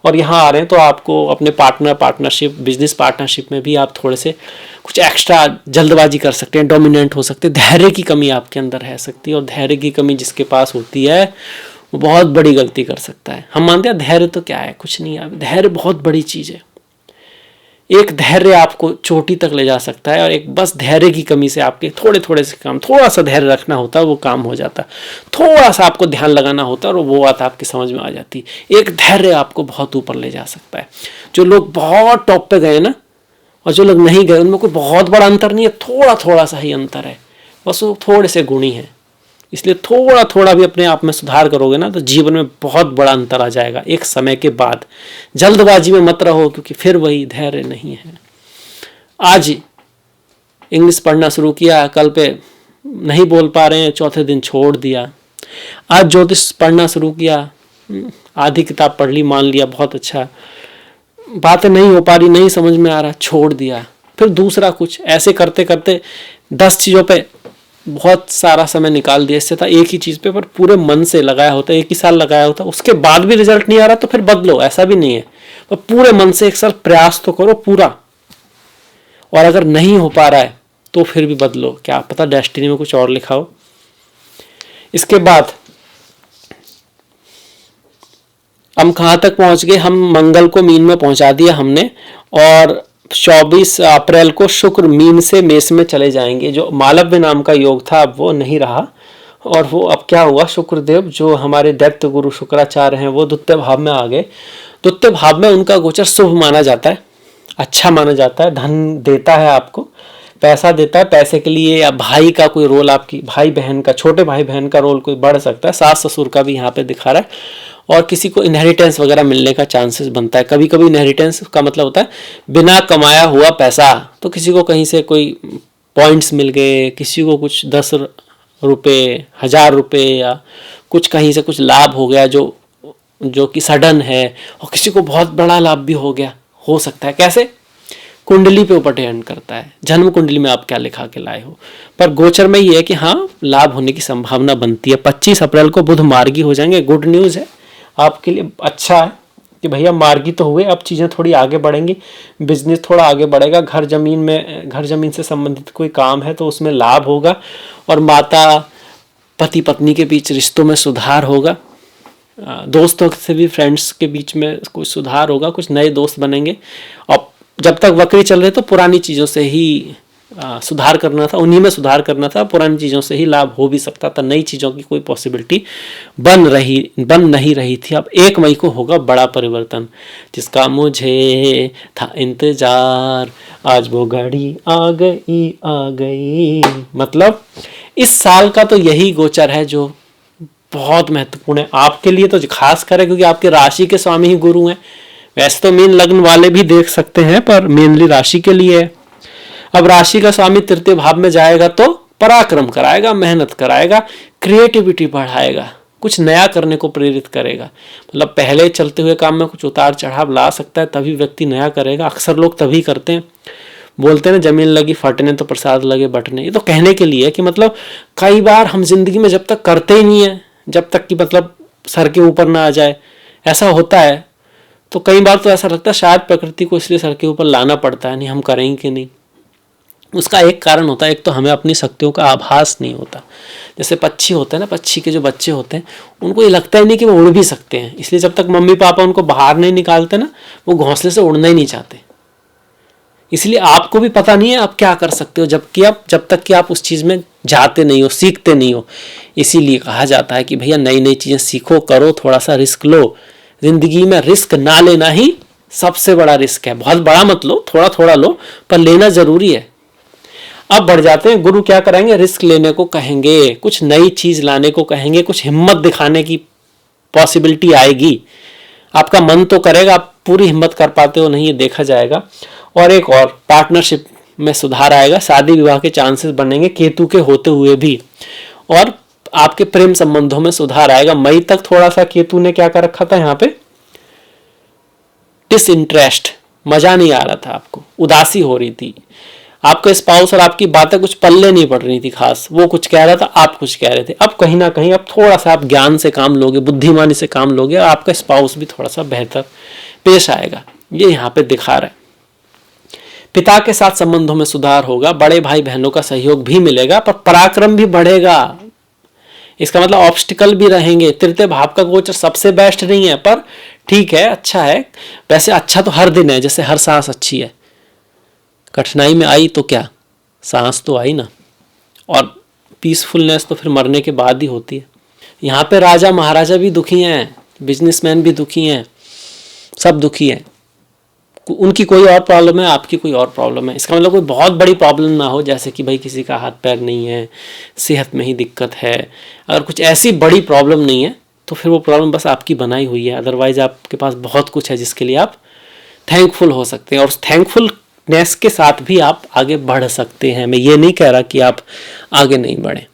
और यहाँ आ रहे हैं, तो आपको अपने पार्टनरशिप, बिजनेस पार्टनरशिप में भी आप थोड़े से कुछ एक्स्ट्रा जल्दबाजी कर सकते हैं, डोमिनेंट हो सकते हैं। धैर्य की कमी आपके अंदर रह सकती है, और धैर्य की कमी जिसके पास होती है वो बहुत बड़ी गलती कर सकता है। हम मानते हैं धैर्य तो क्या है, कुछ नहीं है। धैर्य बहुत बड़ी चीज़ है, एक धैर्य आपको चोटी तक ले जा सकता है, और एक बस धैर्य की कमी से आपके थोड़े थोड़े से काम, थोड़ा सा धैर्य रखना होता है, वो काम हो जाता है। थोड़ा सा आपको ध्यान लगाना होता है और वो बात आपकी समझ में आ जाती है। एक धैर्य आपको बहुत ऊपर ले जा सकता है। जो लोग बहुत टॉप पे गए ना, और जो लोग नहीं गए, उनमें कोई बहुत बड़ा अंतर नहीं है, थोड़ा थोड़ा सा ही अंतर है, बस वो थोड़े से गुणी हैं। इसलिए थोड़ा थोड़ा भी अपने आप में सुधार करोगे ना, तो जीवन में बहुत बड़ा अंतर आ जाएगा एक समय के बाद। जल्दबाजी में मत रहो, क्योंकि फिर वही धैर्य नहीं है। आज इंग्लिश पढ़ना शुरू किया, कल पे नहीं बोल पा रहे हैं, चौथे दिन छोड़ दिया। आज ज्योतिष पढ़ना शुरू किया, आधी किताब पढ़ ली, मान लिया बहुत अच्छा, बातें नहीं हो पा रही, नहीं समझ में आ रहा, छोड़ दिया। फिर दूसरा कुछ, ऐसे करते करते 10 चीज़ों पे बहुत सारा समय निकाल दिया। इससे था एक ही चीज़ पे पर पूरे मन से लगाया होता, एक ही साल लगाया होता, उसके बाद भी रिजल्ट नहीं आ रहा तो फिर बदलो, ऐसा भी नहीं है। तो पूरे मन से एक साल प्रयास तो करो पूरा, और अगर नहीं हो पा रहा है तो फिर भी बदलो, क्या पता डेस्टिनी में कुछ और लिखा हो। इसके बाद हम कहाँ तक पहुंच गए, हम मंगल को मीन में पहुंचा दिया हमने, और 24 अप्रैल को शुक्र मीन से मेष में चले जाएंगे। जो मालव्य नाम का योग था अब वो नहीं रहा, और वो अब क्या हुआ, शुक्रदेव जो हमारे दैत्य गुरु शुक्राचार्य हैं वो द्वितीय भाव में आ गए। द्वितीय भाव में उनका गोचर शुभ माना जाता है, अच्छा माना जाता है, धन देता है आपको, पैसा देता है। पैसे के लिए या भाई का कोई रोल, आपकी भाई बहन का, छोटे भाई बहन का रोल कोई बढ़ सकता है, सास ससुर का भी यहाँ पे दिखा रहा है, और किसी को इनहेरिटेंस वगैरह मिलने का चांसेस बनता है। कभी कभी इनहेरिटेंस का मतलब होता है बिना कमाया हुआ पैसा, तो किसी को कहीं से कोई पॉइंट्स मिल गए, किसी को कुछ 10 रुपये, 1000 रुपये, या कुछ कहीं से कुछ लाभ हो गया जो कि सडन है, और किसी को बहुत बड़ा लाभ भी हो सकता है। कैसे? कुंडली पे ऊपर डिपेंड करता है, जन्म कुंडली में आप क्या लिखा के लाए हो। पर गोचर में ये है कि हाँ, लाभ होने की संभावना बनती है। 25 अप्रैल को बुध मार्गी हो जाएंगे, गुड न्यूज़ है आपके लिए, अच्छा है कि भैया मार्गी तो हुए, अब चीज़ें थोड़ी आगे बढ़ेंगी, बिजनेस थोड़ा आगे बढ़ेगा, घर जमीन से संबंधित कोई काम है तो उसमें लाभ होगा, और माता पति पत्नी के बीच रिश्तों में सुधार होगा, दोस्तों से भी, फ्रेंड्स के बीच में कुछ सुधार होगा, कुछ नए दोस्त बनेंगे। और जब तक वक्री चल रहे तो पुरानी चीज़ों से ही सुधार करना था, उन्हीं में सुधार करना था, पुरानी चीज़ों से ही लाभ हो भी सकता था, नई चीज़ों की कोई पॉसिबिलिटी बन नहीं रही थी। अब 1 मई को होगा बड़ा परिवर्तन, जिसका मुझे था इंतजार, आज वो घड़ी आ गई। मतलब इस साल का तो यही गोचर है जो बहुत महत्वपूर्ण है आपके लिए, तो खास कर है, क्योंकि आपके राशि के स्वामी ही गुरु हैं। वैसे तो मीन लग्न वाले भी देख सकते हैं, पर मेनली राशि के लिए है। अब राशि का स्वामी तृतीय भाव में जाएगा तो पराक्रम कराएगा, मेहनत कराएगा, क्रिएटिविटी बढ़ाएगा, कुछ नया करने को प्रेरित करेगा। मतलब पहले चलते हुए काम में कुछ उतार चढ़ाव ला सकता है, तभी व्यक्ति नया करेगा। अक्सर लोग तभी करते हैं, बोलते हैं ना, जमीन लगी फटने तो प्रसाद लगे बटने। ये तो कहने के लिए है कि मतलब कई बार हम जिंदगी में जब तक करते ही नहीं है, जब तक कि मतलब सर के ऊपर ना आ जाए, ऐसा होता है। तो कई बार तो ऐसा लगता है शायद प्रकृति को इसलिए सर के ऊपर लाना पड़ता है, नहीं हम करेंगे कि नहीं। उसका एक कारण होता है, एक तो हमें अपनी शक्तियों का आभास नहीं होता। जैसे पक्षी होते हैं ना, पक्षी के जो बच्चे होते हैं उनको ये लगता ही नहीं कि वो उड़ भी सकते हैं, इसलिए जब तक मम्मी पापा उनको बाहर नहीं निकालते ना, वो घोंसले से उड़ना ही नहीं चाहते। इसलिए आपको भी पता नहीं है आप क्या कर सकते हो, जब तक कि आप उस चीज़ में जाते नहीं हो, सीखते नहीं हो। इसीलिए कहा जाता है कि भैया नई नई चीज़ें सीखो, करो, थोड़ा सा रिस्क लो। जिंदगी में रिस्क ना लेना ही सबसे बड़ा रिस्क है। बहुत बड़ा मत लो, थोड़ा थोड़ा लो, पर लेना जरूरी है। अब बढ़ जाते हैं, गुरु क्या कराएंगे, रिस्क लेने को कहेंगे, कुछ नई चीज लाने को कहेंगे, कुछ हिम्मत दिखाने की पॉसिबिलिटी आएगी। आपका मन तो करेगा, आप पूरी हिम्मत कर पाते हो नहीं, ये देखा जाएगा। और एक और, पार्टनरशिप में सुधार आएगा, शादी विवाह के चांसेस बनेंगे केतु के होते हुए भी, और आपके प्रेम संबंधों में सुधार आएगा। मई तक थोड़ा सा केतु ने क्या कर रखा था यहाँ पे, डिसइंटरेस्ट, मजा नहीं आ रहा था आपको, उदासी हो रही थी, आपका स्पाउस और आपकी बातें कुछ पल्ले नहीं पड़ रही थी खास, वो कुछ कह रहा था, आप कुछ कह रहे थे। अब कहीं ना कहीं अब थोड़ा सा आप ज्ञान से काम लोगे, बुद्धिमानी से काम लोगे, और आपका स्पाउस भी थोड़ा सा बेहतर पेश आएगा, ये यहाँ पे दिखा रहा है। पिता के साथ संबंधों में सुधार होगा, बड़े भाई बहनों का सहयोग भी मिलेगा, पर पराक्रम भी बढ़ेगा। इसका मतलब ऑब्स्टिकल भी रहेंगे। तृतीय भाव का गोचर सबसे बेस्ट नहीं है, पर ठीक है, अच्छा है। वैसे अच्छा तो हर दिन है, जैसे हर सांस अच्छी है, कठिनाई में आई तो क्या, सांस तो आई ना, और पीसफुलनेस तो फिर मरने के बाद ही होती है। यहाँ पे राजा महाराजा भी दुखी हैं, बिजनेसमैन भी दुखी हैं, सब दुखी हैं। उनकी कोई और प्रॉब्लम है, आपकी कोई और प्रॉब्लम है। इसका मतलब कोई बहुत बड़ी प्रॉब्लम ना हो, जैसे कि भाई किसी का हाथ पैर नहीं है, सेहत में ही दिक्कत है। अगर कुछ ऐसी बड़ी प्रॉब्लम नहीं है तो फिर वो प्रॉब्लम बस आपकी बनाई हुई है। अदरवाइज आपके पास बहुत कुछ है जिसके लिए आप थैंकफुल हो सकते हैं, और उस थैंकफुलनेस के साथ भी आप आगे बढ़ सकते हैं। मैं ये नहीं कह रहा कि आप आगे नहीं बढ़ें,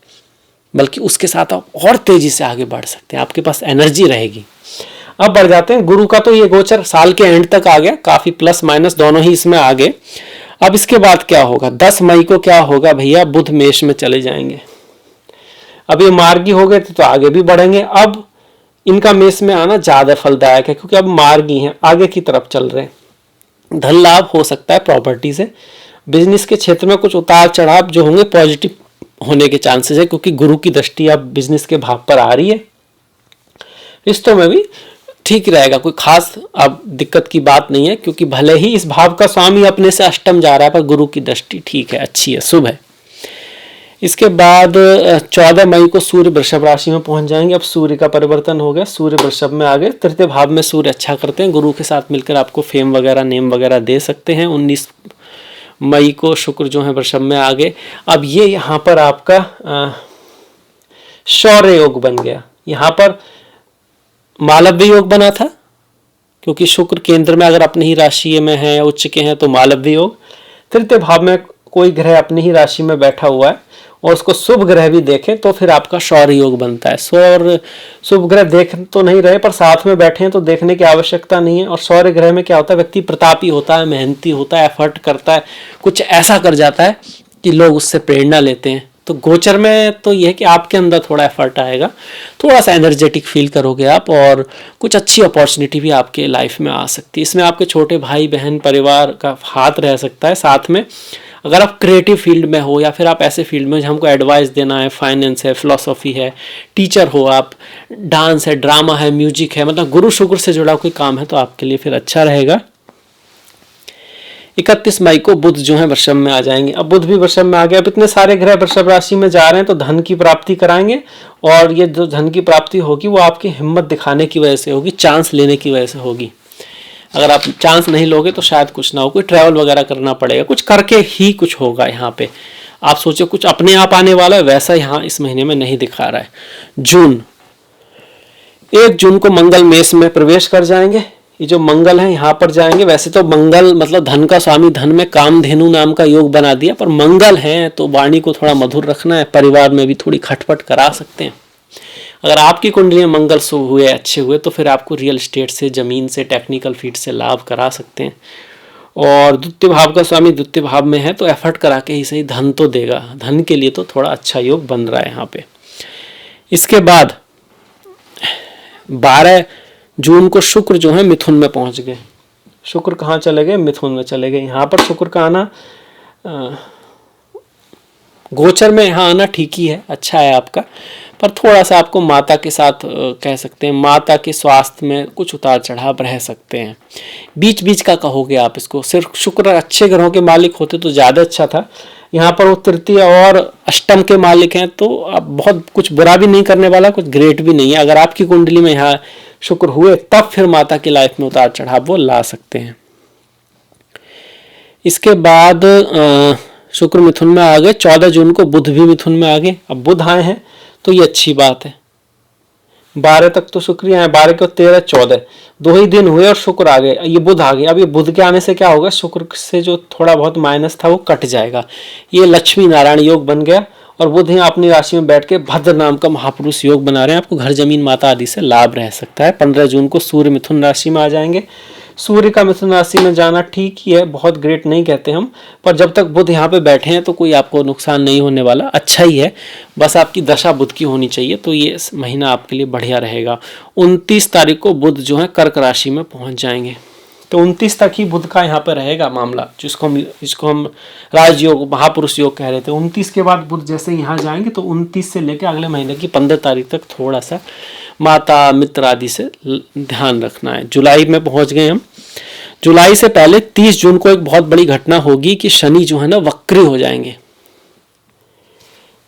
बल्कि उसके साथ आप और तेजी से आगे बढ़ सकते हैं, आपके पास एनर्जी रहेगी। अब बढ़ जाते हैं, गुरु का तो ये गोचर साल के एंड तक आ गया, काफी प्लस माइनस दोनों ही इसमें आ गए। अब इसके बाद क्या होगा, 10 मई को क्या होगा भैया, बुध मेष में चले जाएंगे। अब ये मार्गी हो गए तो आगे भी बढ़ेंगे। अब इनका मेष में आना ज्यादा फलदायक है, क्योंकि अब मार्गी हैं, आगे की तरफ चल रहे हैं। धन लाभ हो सकता है प्रॉपर्टी से। बिजनेस के क्षेत्र में कुछ उतार चढ़ाव जो होंगे पॉजिटिव होने के चांसेस है, क्योंकि गुरु की दृष्टि अब बिजनेस के भाव पर आ रही है। रिश्तों में भी ठीक रहेगा, कोई खास अब दिक्कत की बात नहीं है, क्योंकि भले ही इस भाव का स्वामी अपने से अष्टम जा रहा है, पर गुरु की दृष्टि ठीक है, अच्छी है, शुभ है। इसके बाद 14 मई को सूर्य वृषभ राशि में पहुंच जाएंगे। अब सूर्य का परिवर्तन हो गया, सूर्य वृषभ में आ गए। तृतीय भाव में सूर्य अच्छा करते हैं, गुरु के साथ मिलकर आपको फेम वगैरह नेम वगैरह दे सकते हैं। 19 मई को शुक्र जो है वृषभ में आ गए। अब ये यहाँ पर आपका शौर्य योग बन गया। यहाँ पर मालव्य योग बना था, क्योंकि शुक्र केंद्र में अगर अपनी ही राशि में है या उच्च के हैं तो मालव्य योग। तृतीय भाव में कोई ग्रह अपनी ही राशि में बैठा हुआ है और उसको शुभ ग्रह भी देखें तो फिर आपका शौर्य योग बनता है। और शुभ ग्रह देख तो नहीं रहे पर साथ में बैठे हैं तो देखने की आवश्यकता नहीं है। और शौर्य ग्रह में क्या होता है, व्यक्ति प्रतापी होता है, मेहनती होता है, एफर्ट करता है, कुछ ऐसा कर जाता है कि लोग उससे प्रेरणा लेते हैं। तो गोचर में तो यह है कि आपके अंदर थोड़ा एफर्ट आएगा, थोड़ा सा एनर्जेटिक फील करोगे आप, और कुछ अच्छी अपॉर्चुनिटी भी आपके लाइफ में आ सकती है। इसमें आपके छोटे भाई बहन परिवार का हाथ रह सकता है साथ में। अगर आप क्रिएटिव फील्ड में हो या फिर आप ऐसे फील्ड में हमको एडवाइस देना है, फाइनेंस है, फिलोसॉफी है, टीचर हो आप, डांस है, ड्रामा है, म्यूजिक है, मतलब गुरु शुक्र से जुड़ा कोई काम है तो आपके लिए फिर अच्छा रहेगा। 31 मई को बुध जो है वृषभ में आ जाएंगे। अब बुध भी वृषभ में आ गया। अब इतने सारे ग्रह वृषभ राशि में जा रहे हैं तो धन की प्राप्ति कराएंगे, और ये जो धन की प्राप्ति होगी वो आपकी हिम्मत दिखाने की वजह से होगी, चांस लेने की वजह से होगी। अगर आप चांस नहीं लोगे तो शायद कुछ ना हो, कोई ट्रैवल वगैरह करना पड़ेगा, कुछ करके ही कुछ होगा। यहाँ पे आप सोचो कुछ अपने आप आने वाला है, वैसा यहाँ इस महीने में नहीं दिखा रहा है। जून 1 जून को मंगल मेष में प्रवेश कर जाएंगे। ये जो मंगल है यहाँ पर जाएंगे, वैसे तो मंगल मतलब धन का स्वामी, धन में कामधेनु नाम का योग बना दिया, पर मंगल है तो वाणी को थोड़ा मधुर रखना है, परिवार में भी थोड़ी खटपट करा सकते हैं। अगर आपकी कुंडली में मंगल शुभ हुए, अच्छे हुए, तो फिर आपको रियल एस्टेट से, जमीन से, टेक्निकल फील्ड से लाभ करा सकते हैं। और द्वितीय भाव का स्वामी द्वितीय भाव में है तो एफर्ट करा के ही सही धन तो देगा, धन के लिए तो थोड़ा अच्छा योग बन रहा है यहाँ पे। इसके बाद 12 जून को शुक्र जो है मिथुन में पहुंच गए। शुक्र कहाँ चले गए, मिथुन में चले गए। यहाँ पर शुक्र का आना गोचर में यहाँ आना ठीक ही है, अच्छा है आपका, पर थोड़ा सा आपको माता के साथ कह सकते हैं, माता के स्वास्थ्य में कुछ उतार चढ़ाव रह सकते हैं। बीच बीच का कहोगे आप इसको। सिर्फ शुक्र अच्छे ग्रहों के मालिक होते तो ज़्यादा अच्छा था। यहाँ पर वो तृतीय और अष्टम के मालिक हैं तो अब बहुत कुछ बुरा भी नहीं करने वाला, कुछ ग्रेट भी नहीं है। अगर आपकी कुंडली में यहाँ शुक्र हुए तब फिर माता की लाइफ में उतार चढ़ाव वो ला सकते हैं। इसके बाद शुक्र मिथुन में आ गए। 14 जून को बुध भी मिथुन में आ गए। अब बुध आए हैं तो ये अच्छी बात है। 12 तक तो शुक्र ही आए, 12 को 13 14 2 ही दिन हुए और शुक्र आ गए, ये बुध आ गए। अब ये बुध के आने से क्या होगा, शुक्र से जो थोड़ा बहुत माइनस था वो कट जाएगा। ये लक्ष्मी नारायण योग बन गया और बुध ही अपनी राशि में बैठ के भद्र नाम का महापुरुष योग बना रहे हैं। आपको घर जमीन माता आदि से लाभ रह सकता है। 15 जून को सूर्य मिथुन राशि में आ जाएंगे। सूर्य का मिथुन राशि में जाना ठीक ही है, बहुत ग्रेट नहीं कहते हम, पर जब तक बुध यहाँ पे बैठे हैं तो कोई आपको नुकसान नहीं होने वाला, अच्छा ही है। बस आपकी दशा बुध की होनी चाहिए तो ये महीना आपके लिए बढ़िया रहेगा। 29 तारीख को बुध जो है कर्क राशि में पहुंच जाएंगे, तो 29 तक ही बुध का यहाँ पे रहेगा मामला, जिसको हम राजयोग महापुरुष योग कह रहे थे। 29 के बाद बुध जैसे यहाँ जाएंगे तो 29 से लेकर अगले महीने की 15 तारीख तक थोड़ा सा माता मित्र आदि से ध्यान रखना है। जुलाई में पहुँच गए हम। जुलाई से पहले 30 जून को एक बहुत बड़ी घटना होगी कि शनि जो है ना वक्री हो जाएंगे।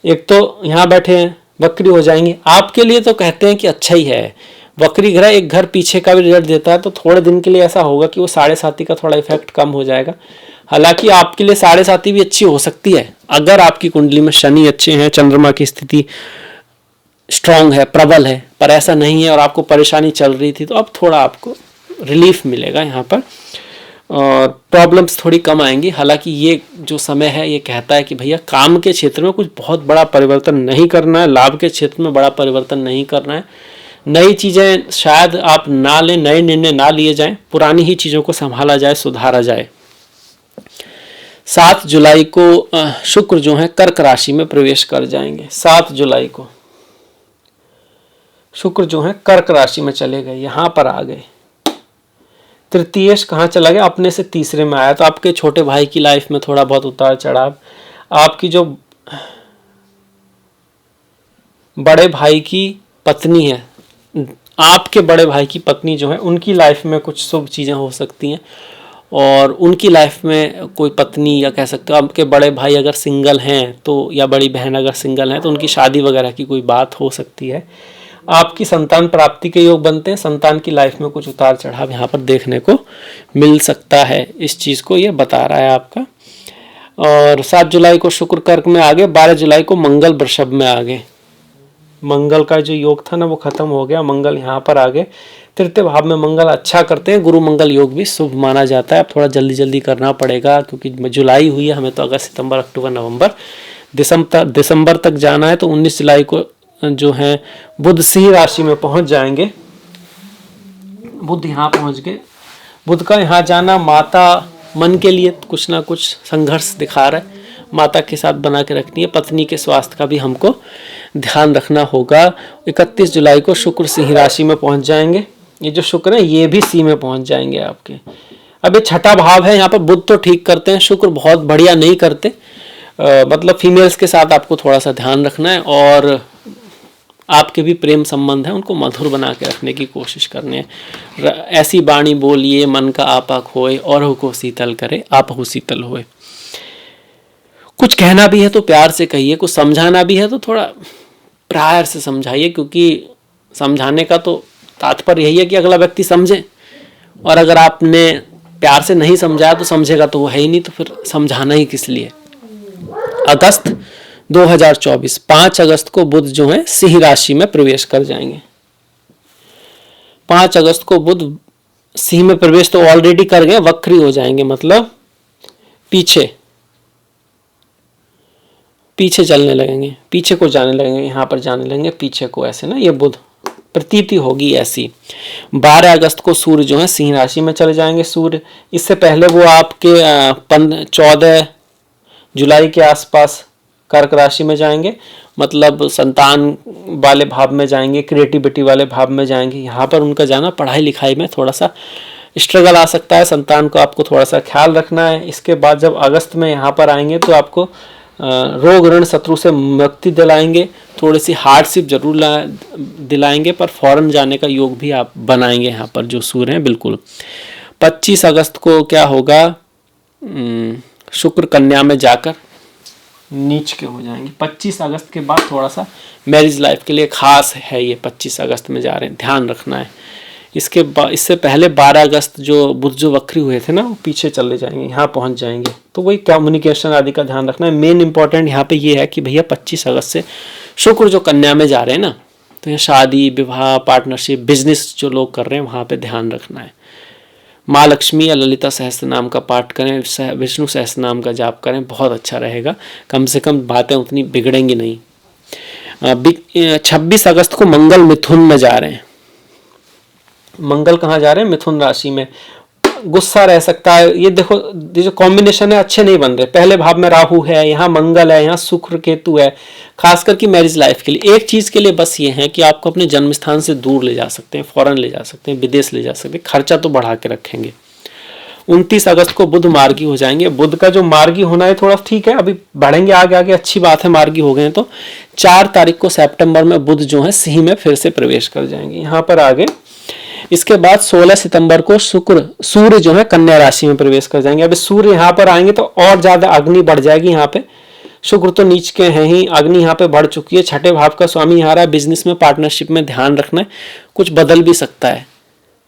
एक तो यहां बैठे हैं, वक्री हो जाएंगे। आपके लिए तो कहते हैं कि अच्छा ही है, वक्री ग्रह एक घर पीछे का भी रिजल्ट देता है, तो थोड़े दिन के लिए ऐसा होगा कि वो साढ़े साथी का थोड़ा इफेक्ट कम हो जाएगा। हालांकि आपके लिए साढ़े साथी भी अच्छी हो सकती है अगर आपकी कुंडली में शनि अच्छे हैं, चंद्रमा की स्थिति स्ट्रांग है, प्रबल है, पर ऐसा नहीं है और आपको परेशानी चल रही थी तो अब थोड़ा आपको रिलीफ मिलेगा यहाँ पर और प्रॉब्लम्स थोड़ी कम आएंगी। हालांकि ये जो समय है ये कहता है कि भैया काम के क्षेत्र में कुछ बहुत बड़ा परिवर्तन नहीं करना है, लाभ के क्षेत्र में बड़ा परिवर्तन नहीं करना है, नई चीज़ें शायद आप ना लें, नए निर्णय ना लिए जाएं, पुरानी ही चीज़ों को संभाला जाए, सुधारा जाए। 7 जुलाई को शुक्र जो है कर्क राशि में प्रवेश कर जाएंगे। 7 जुलाई को शुक्र जो है कर्क राशि में चले गए, यहां पर आ गए। तृतीयेश कहाँ चला गया? अपने से तीसरे में आया। तो आपके छोटे भाई की लाइफ में थोड़ा बहुत उतार चढ़ाव, आपकी जो बड़े भाई की पत्नी है, आपके बड़े भाई की पत्नी जो है उनकी लाइफ में कुछ शुभ चीज़ें हो सकती हैं और उनकी लाइफ में कोई पत्नी या कह सकते हो आपके बड़े भाई अगर सिंगल हैं तो, या बड़ी बहन अगर सिंगल हैं तो उनकी शादी वगैरह की कोई बात हो सकती है। आपकी संतान प्राप्ति के योग बनते हैं, संतान की लाइफ में कुछ उतार चढ़ाव यहाँ पर देखने को मिल सकता है, इस चीज़ को ये बता रहा है आपका। और 7 जुलाई को शुक्र कर्क में आ गए, 12 जुलाई को मंगल वृषभ में आ गए। मंगल का जो योग था ना वो खत्म हो गया, मंगल यहाँ पर आ गए। तृतीय भाव में मंगल अच्छा करते हैं, गुरु मंगल योग भी शुभ माना जाता है। अब थोड़ा जल्दी जल्दी करना पड़ेगा क्योंकि जुलाई हुई है, हमें तो अगस्त सितंबर अक्टूबर नवंबर दिसंबर तक जाना है। तो 19 जुलाई को जो है बुध सिंह राशि में पहुंच जाएंगे। बुध यहाँ पहुंच गए, बुध का यहाँ जाना माता मन के लिए कुछ ना कुछ संघर्ष दिखा रहा है, माता के साथ बना के रखनी है। पत्नी के स्वास्थ्य का भी हमको ध्यान रखना होगा। 31 जुलाई को शुक्र सिंह राशि में पहुंच जाएंगे। ये जो शुक्र है ये भी सिंह में पहुंच जाएंगे आपके। अब ये छठा भाव है, यहाँ पर बुध तो ठीक करते हैं, शुक्र बहुत बढ़िया नहीं करते। मतलब फीमेल्स के साथ आपको थोड़ा सा ध्यान रखना है और आपके भी प्रेम संबंध है उनको मधुर बना के रखने की कोशिश करनी है। ऐसी बाणी बोलिए मन का आपा खोए और को शीतल करे आपहु शीतल होए। कुछ कहना भी है तो प्यार से कहिए, कुछ समझाना भी है तो थोड़ा प्यार से समझाइए, क्योंकि समझाने का तो तात्पर्य यही है कि अगला व्यक्ति समझे, और अगर आपने प्यार से नहीं समझाया तो समझेगा तो वो है ही नहीं, तो फिर समझाना ही किस लिए। अगस्त 2024 5 अगस्त को बुध जो है सिंह राशि में प्रवेश कर जाएंगे। 5 अगस्त को बुध सिंह में प्रवेश तो ऑलरेडी कर गए, वक्री हो जाएंगे, मतलब पीछे चलने लगेंगे, पीछे को जाने लगेंगे, यहाँ पर जाने लगेंगे पीछे को, ऐसे ना ये बुध प्रतीति होगी ऐसी। 12 अगस्त को सूर्य जो है सिंह राशि में चले जाएंगे। सूर्य इससे पहले वो आपके 14 जुलाई के आसपास कर्क राशि में जाएंगे, मतलब संतान वाले भाव में जाएंगे, क्रिएटिविटी वाले भाव में जाएंगे। यहाँ पर उनका जाना पढ़ाई लिखाई में थोड़ा सा स्ट्रगल आ सकता है, संतान को आपको थोड़ा सा ख्याल रखना है। इसके बाद जब अगस्त में यहाँ पर आएंगे तो आपको रोग ऋण शत्रु से मुक्ति दिलाएंगे, थोड़ी सी हार्डशिप जरूर दिलाएंगे, पर फौरन जाने का योग भी आप बनाएंगे यहाँ पर जो सूर्य हैं बिल्कुल। 25 अगस्त को क्या होगा, शुक्र कन्या में जाकर नीच के हो जाएंगे। 25 अगस्त के बाद थोड़ा सा मैरिज लाइफ के लिए खास है, ये 25 अगस्त में जा रहे हैं, ध्यान रखना है। इससे पहले 12 अगस्त जो बुध जो वक्री हुए थे ना वो पीछे चले जाएंगे, यहाँ पहुँच जाएंगे, तो वही कम्युनिकेशन आदि का ध्यान रखना है। मेन इंपॉर्टेंट यहाँ पे ये है कि भैया 25 अगस्त से शुक्र जो कन्या में जा रहे हैं ना, तो ये शादी विवाह पार्टनरशिप बिजनेस जो लोग कर रहे हैं वहाँ पे ध्यान रखना है। माँ लक्ष्मी या ललिता सहस्त्र नाम का पाठ करें, विष्णु सहस्त्र नाम का जाप करें, बहुत अच्छा रहेगा, कम से कम बातें उतनी बिगड़ेंगी नहीं। 26 अगस्त को मंगल मिथुन में जा रहे हैं। मंगल कहाँ जा रहे हैं? मिथुन राशि में। गुस्सा रह सकता है, ये देखो ये जो कॉम्बिनेशन है अच्छे नहीं बन रहे। पहले भाव में राहु है, यहाँ मंगल है, यहाँ शुक्र केतु है, खास करके मैरिज लाइफ के लिए। एक चीज के लिए बस ये है कि आपको अपने जन्म स्थान से दूर ले जा सकते हैं, फॉरेन ले जा सकते हैं, विदेश ले जा सकते हैं, खर्चा तो बढ़ा के रखेंगे। 29 अगस्त को बुध मार्गी हो जाएंगे। बुध का जो मार्गी होना है थोड़ा ठीक है, अभी बढ़ेंगे आगे आगे, अच्छी बात है मार्गी हो गए। तो 4 तारीख को सितंबर में बुध जो है सिंह में फिर से प्रवेश कर जाएंगे। यहाँ पर आगे इसके बाद 16 सितंबर को सूर्य जो है कन्या राशि में प्रवेश कर जाएंगे। अब सूर्य यहाँ पर आएंगे तो और ज्यादा अग्नि बढ़ जाएगी। यहाँ पे शुक्र तो नीच के हैं ही, अग्नि यहाँ पे बढ़ चुकी है। छठे भाव का स्वामी यहाँ रहा। बिजनेस में, पार्टनरशिप में ध्यान रखना है, कुछ बदल भी सकता है।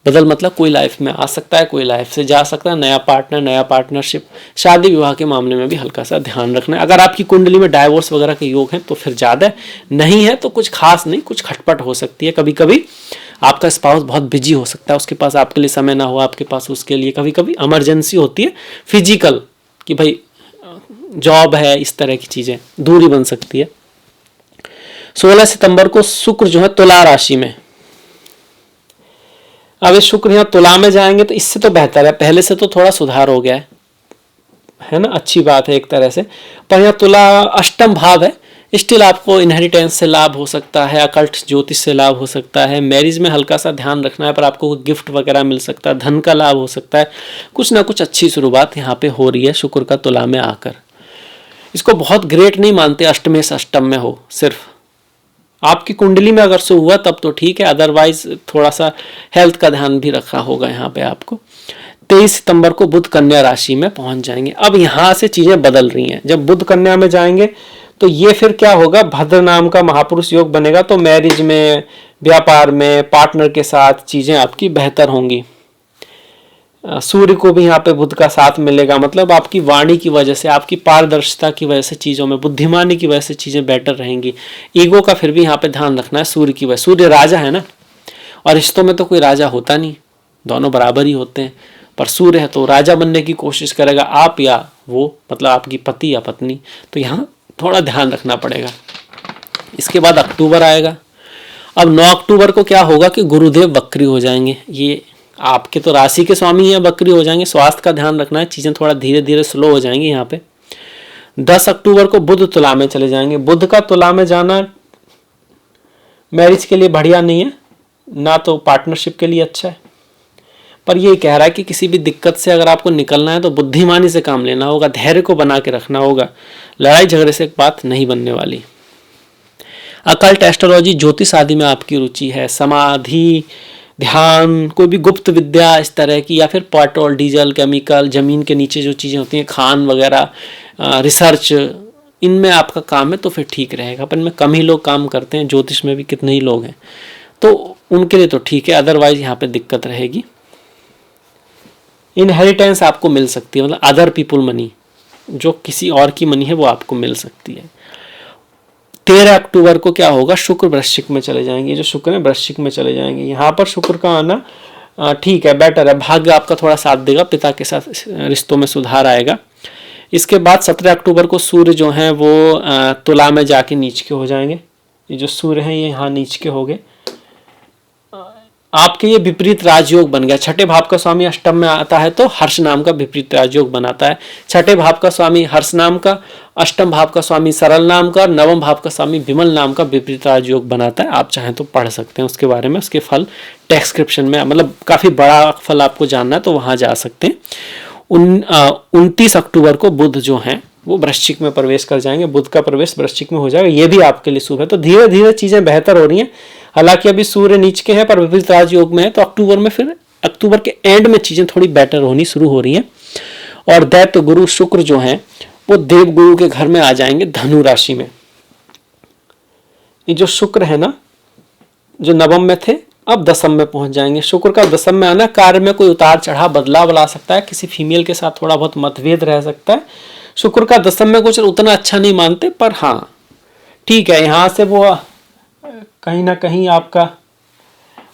बदल मतलब कोई लाइफ में आ सकता है, कोई लाइफ से जा सकता है, नया पार्टनर, नया पार्टनरशिप। शादी विवाह के मामले में भी हल्का सा ध्यान रखना है। अगर आपकी कुंडली में डाइवोर्स वगैरह के योग हैं तो फिर ज्यादा, नहीं है तो कुछ खास नहीं, कुछ खटपट हो सकती है। कभी कभी आपका स्पाउस बहुत बिजी हो सकता है, उसके पास आपके लिए समय ना हो, आपके पास उसके लिए कभी कभी इमरजेंसी होती है फिजिकल, कि भाई जॉब है, इस तरह की चीजें, दूरी बन सकती है। 16 सितंबर को शुक्र जो है तुला राशि में। अब इस शुक्र यहाँ तुला में जाएंगे तो इससे तो बेहतर है, पहले से तो थोड़ा सुधार हो गया है ना, अच्छी बात है एक तरह से। पर यहाँ तुला अष्टम भाव है, स्टिल आपको इनहेरिटेंस से लाभ हो सकता है, अकल्ट ज्योतिष से लाभ हो सकता है, मैरिज में हल्का सा ध्यान रखना है, पर आपको गिफ्ट वगैरह मिल सकता है, धन का लाभ हो सकता है, कुछ ना कुछ अच्छी शुरुआत यहाँ पे हो रही है शुक्र का तुला में आकर। इसको बहुत ग्रेट नहीं मानते अष्टमे से अष्टम में हो, सिर्फ आपकी कुंडली में अगर से हुआ तब तो ठीक है, अदरवाइज थोड़ा सा हेल्थ का ध्यान भी रखना होगा यहाँ पे आपको। 23 सितंबर को बुध कन्या राशि में पहुंच जाएंगे। अब यहाँ से चीजें बदल रही हैं। जब बुध कन्या में जाएंगे तो ये फिर क्या होगा, भद्र नाम का महापुरुष योग बनेगा, तो मैरिज में, व्यापार में, पार्टनर के साथ चीजें आपकी बेहतर होंगी। सूर्य को भी यहाँ पे बुध का साथ मिलेगा, मतलब आपकी वाणी की वजह से, आपकी पारदर्शिता की वजह से, चीजों में बुद्धिमानी की वजह से चीजें बेटर रहेंगी। ईगो का फिर भी यहाँ पे ध्यान रखना है सूर्य की वजह। सूर्य राजा है ना, और रिश्तों में तो कोई राजा होता नहीं, दोनों बराबर ही होते हैं, पर सूर्य है तो राजा बनने की कोशिश करेगा, आप या वो, मतलब आपकी पति या पत्नी, तो यहाँ थोड़ा ध्यान रखना पड़ेगा। इसके बाद अक्टूबर आएगा। अब 9 अक्टूबर को क्या होगा कि गुरुदेव वक्री हो जाएंगे। ये आपके तो राशि के स्वामी हैं, वक्री हो जाएंगे। स्वास्थ्य का ध्यान रखना है, चीजें थोड़ा धीरे धीरे स्लो हो जाएंगी यहाँ पे। 10 अक्टूबर को बुध तुला में चले जाएंगे। बुध का तुला में जाना मैरिज के लिए बढ़िया नहीं है ना, तो पार्टनरशिप के लिए अच्छा है, पर ये कह रहा है कि किसी भी दिक्कत से अगर आपको निकलना है तो बुद्धिमानी से काम लेना होगा, धैर्य को बना के रखना होगा, लड़ाई झगड़े से एक बात नहीं बनने वाली। अकल्ट, एस्ट्रोलॉजी, ज्योतिष आदि में आपकी रुचि है, समाधि, ध्यान, कोई भी गुप्त विद्या इस तरह की, या फिर पेट्रोल, डीजल, केमिकल, जमीन के नीचे जो चीज़ें होती हैं, खान वगैरह, रिसर्च, इनमें आपका काम है तो फिर ठीक रहेगा। पर इनमें कम ही लोग काम करते हैं, ज्योतिष में भी कितने ही लोग हैं, तो उनके लिए तो ठीक है, अदरवाइज यहाँ पे दिक्कत रहेगी। इनहेरिटेंस आपको मिल सकती है, मतलब अदर पीपुल मनी, जो किसी और की मनी है वो आपको मिल सकती है। 13 अक्टूबर को क्या होगा, शुक्र वृश्चिक में चले जाएंगे। जो शुक्र है वृश्चिक में चले जाएंगे। यहाँ पर शुक्र का आना ठीक है, बेटर है, भाग्य आपका थोड़ा साथ देगा, पिता के साथ रिश्तों में सुधार आएगा। इसके बाद 17 अक्टूबर को सूर्य जो है वो तुला में जाके नीच के हो जाएंगे। ये जो सूर्य है ये यहाँ नीच के हो गए, आपके ये विपरीत राजयोग बन गया। छठे भाव का स्वामी अष्टम में आता है तो हर्ष नाम का विपरीत राजयोग बनाता है। छठे भाव का स्वामी हर्ष नाम का, अष्टम भाव का स्वामी सरल नाम का, नवम भाव का स्वामी विमल नाम का विपरीत राजयोग बनाता है। आप चाहें तो पढ़ सकते हैं उसके बारे में, उसके फल टेक्सक्रिप्शन में, मतलब काफी बड़ा फल आपको जानना है तो वहां जा सकते हैं। 29 अक्टूबर को बुध जो है वो वृश्चिक में प्रवेश कर जाएंगे। बुध का प्रवेश वृश्चिक में हो जाएगा, ये भी आपके लिए शुभ है। तो धीरे धीरे चीजें बेहतर हो रही हैं। हालांकि अभी सूर्य नीच के है पर विपरीत राजयोग में है, तो अक्टूबर में, फिर अक्टूबर के एंड में चीजें थोड़ी बेटर होनी शुरू हो रही हैं। और दैत्य गुरु शुक्र जो है वो देव गुरु के घर में आ जाएंगे धनु राशि में। ये जो शुक्र है ना, जो नवम में थे अब दसम में पहुंच जाएंगे। शुक्र का दसम में आना कार्य में कोई उतार चढ़ाव बदलाव ला सकता है, किसी फीमेल के साथ थोड़ा बहुत मतभेद रह सकता है। शुक्र का दसम में कुछ उतना अच्छा नहीं मानते, पर हाँ ठीक है, यहाँ से वो कहीं ना कहीं आपका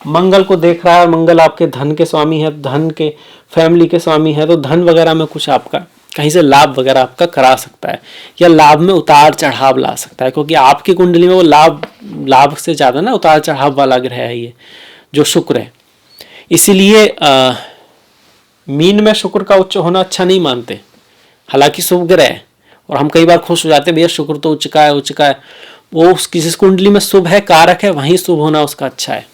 मंगल को देख रहा है, और मंगल आपके धन के स्वामी है, धन के फैमिली के स्वामी है, तो धन वगैरह में कुछ आपका कहीं से लाभ वगैरह आपका करा सकता है, या लाभ में उतार चढ़ाव ला सकता है, क्योंकि आपकी कुंडली में वो लाभ से ज्यादा ना उतार चढ़ाव वाला ग्रह है ये जो शुक्र है। इसीलिए मीन में शुक्र का उच्च होना अच्छा नहीं मानते, हालांकि शुभ ग्रह है, और हम कई बार खुश हो जाते हैं भैया शुक्र तो उच्च का है, वो किसी कुंडली में शुभ है, कारक है, वहीं शुभ होना उसका अच्छा है।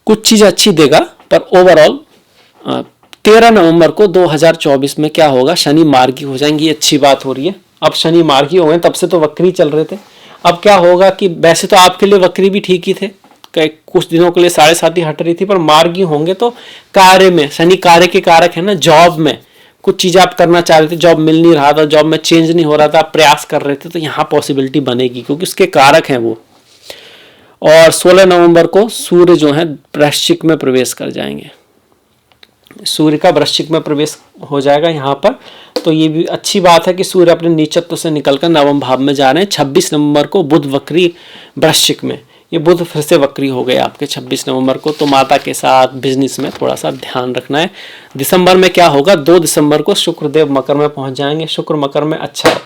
कुछ चीज अच्छी देगा, पर ओवरऑल 13 नवंबर को 2024 में क्या होगा, शनि मार्गी हो जाएंगी। अच्छी बात हो रही है। अब शनि मार्गी हो गए, तब से तो वक्री चल रहे थे। अब क्या होगा कि वैसे तो आपके लिए वक्री भी ठीक ही थे, कुछ दिनों के लिए 7.5 हट रही थी, पर मार्गी होंगे तो कार्य में, शनि कार्य के कारक है ना, जॉब में कुछ चीजें आप करना चाह रहे थे, जॉब मिल नहीं रहा था, जॉब में चेंज नहीं हो रहा था, आप प्रयास कर रहे थे, तो यहाँ पॉसिबिलिटी बनेगी क्योंकि उसके कारक हैं वो। और 16 नवंबर को सूर्य जो है वृश्चिक में प्रवेश कर जाएंगे, सूर्य का वृश्चिक में प्रवेश हो जाएगा यहाँ पर। तो ये भी अच्छी बात है कि सूर्य अपने नीचत्व से निकलकर नवम भाव में जा रहे हैं। 26 नवंबर को बुध वक्री वृश्चिक में, ये बुध फिर से वक्री हो गए आपके 26 नवंबर को, तो माता के साथ बिजनेस में थोड़ा सा ध्यान रखना है। दिसंबर में क्या होगा, 2 दिसंबर को शुक्रदेव मकर में पहुंच जाएंगे। शुक्र मकर में अच्छा है,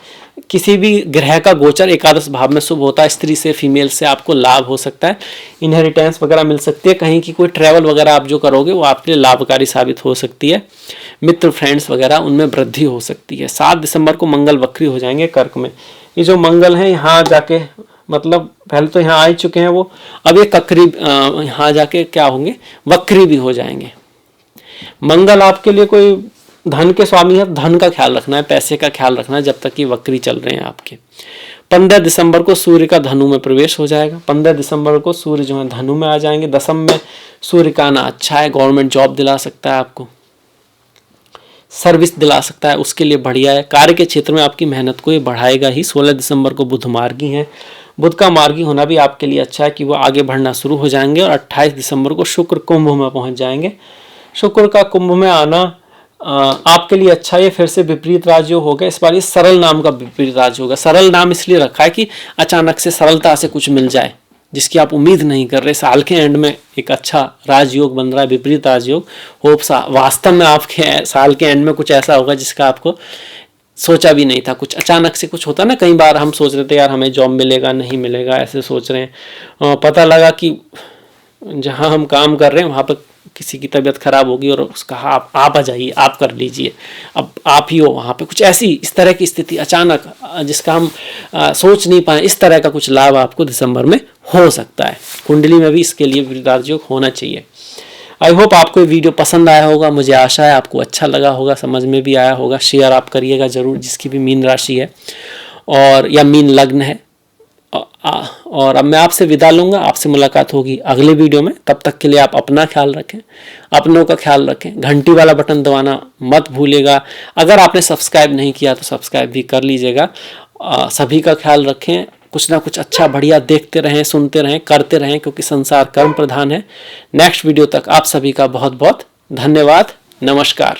किसी भी ग्रह का गोचर एकादश भाव में शुभ होता है, स्त्री से फीमेल से आपको लाभ हो सकता है, इनहेरिटेंस वगैरह मिल सकती है, कहीं की कोई ट्रैवल वगैरह आप जो करोगे वो आपके लिए लाभकारी साबित हो सकती है, मित्र फ्रेंड्स वगैरह उनमें वृद्धि हो सकती है। 7 दिसंबर को मंगल वक्री हो जाएंगे कर्क में। ये जो मंगल है यहाँ जाके, मतलब पहले तो यहाँ आ ही चुके हैं वो, अब ये ककरी यहाँ जाके क्या होंगे, वक्री भी हो जाएंगे। मंगल आपके लिए कोई धन के स्वामी है, धन का ख्याल रखना है, पैसे का ख्याल रखना है जब तक ये वक्री चल रहे हैं आपके। 15 दिसंबर को सूर्य का धनु में प्रवेश हो जाएगा। 15 दिसंबर को सूर्य जो है धनु में आ जाएंगे। दशम में सूर्य का आना अच्छा है, गवर्नमेंट जॉब दिला सकता है आपको, सर्विस दिला सकता है, उसके लिए बढ़िया है। कार्य के क्षेत्र में आपकी मेहनत को ये बढ़ाएगा ही। 16 दिसंबर को बुध मार्गी हैं, बुध का मार्गी होना भी आपके लिए अच्छा है कि वो आगे बढ़ना शुरू हो जाएंगे। और 28 दिसंबर को शुक्र कुंभ में पहुंच जाएंगे। शुक्र का कुंभ में आना आपके लिए अच्छा है। फिर से विपरीत राजयोग होगा, इस बार ये सरल नाम का विपरीत राजयोग होगा। सरल नाम इसलिए रखा है कि अचानक से सरलता से कुछ मिल जाए जिसकी आप उम्मीद नहीं कर रहे। साल के एंड में एक अच्छा राजयोग बन रहा है, विपरीत राजयोग। होप वास्तव में आपके साल के एंड में कुछ ऐसा होगा जिसका आपको सोचा भी नहीं था। कुछ अचानक से कुछ होता ना, कई बार हम सोच रहे थे यार हमें जॉब मिलेगा नहीं मिलेगा, ऐसे सोच रहे हैं, पता लगा कि जहाँ हम काम कर रहे हैं वहाँ पर किसी की तबीयत खराब होगी और उसका आप आ जाइए, आप कर लीजिए, अब आप ही हो वहाँ पे। कुछ ऐसी इस तरह की स्थिति अचानक जिसका हम सोच नहीं पाए, इस तरह का कुछ लाभ आपको दिसंबर में हो सकता है। कुंडली में भी इसके लिए विपरीत योग होना चाहिए। आई होप आपको ये वीडियो पसंद आया होगा, मुझे आशा है आपको अच्छा लगा होगा, समझ में भी आया होगा। शेयर आप करिएगा जरूर जिसकी भी मीन राशि है और या मीन लग्न है। और अब मैं आपसे विदा लूंगा, आपसे मुलाकात होगी अगले वीडियो में। तब तक के लिए आप अपना ख्याल रखें, अपनों का ख्याल रखें, घंटी वाला बटन दबाना मत भूलिएगा। अगर आपने सब्सक्राइब नहीं किया तो सब्सक्राइब भी कर लीजिएगा। सभी का ख्याल रखें, कुछ ना कुछ अच्छा बढ़िया देखते रहें, सुनते रहें, करते रहें, क्योंकि संसार कर्म प्रधान है। नेक्स्ट वीडियो तक आप सभी का बहुत बहुत धन्यवाद। नमस्कार।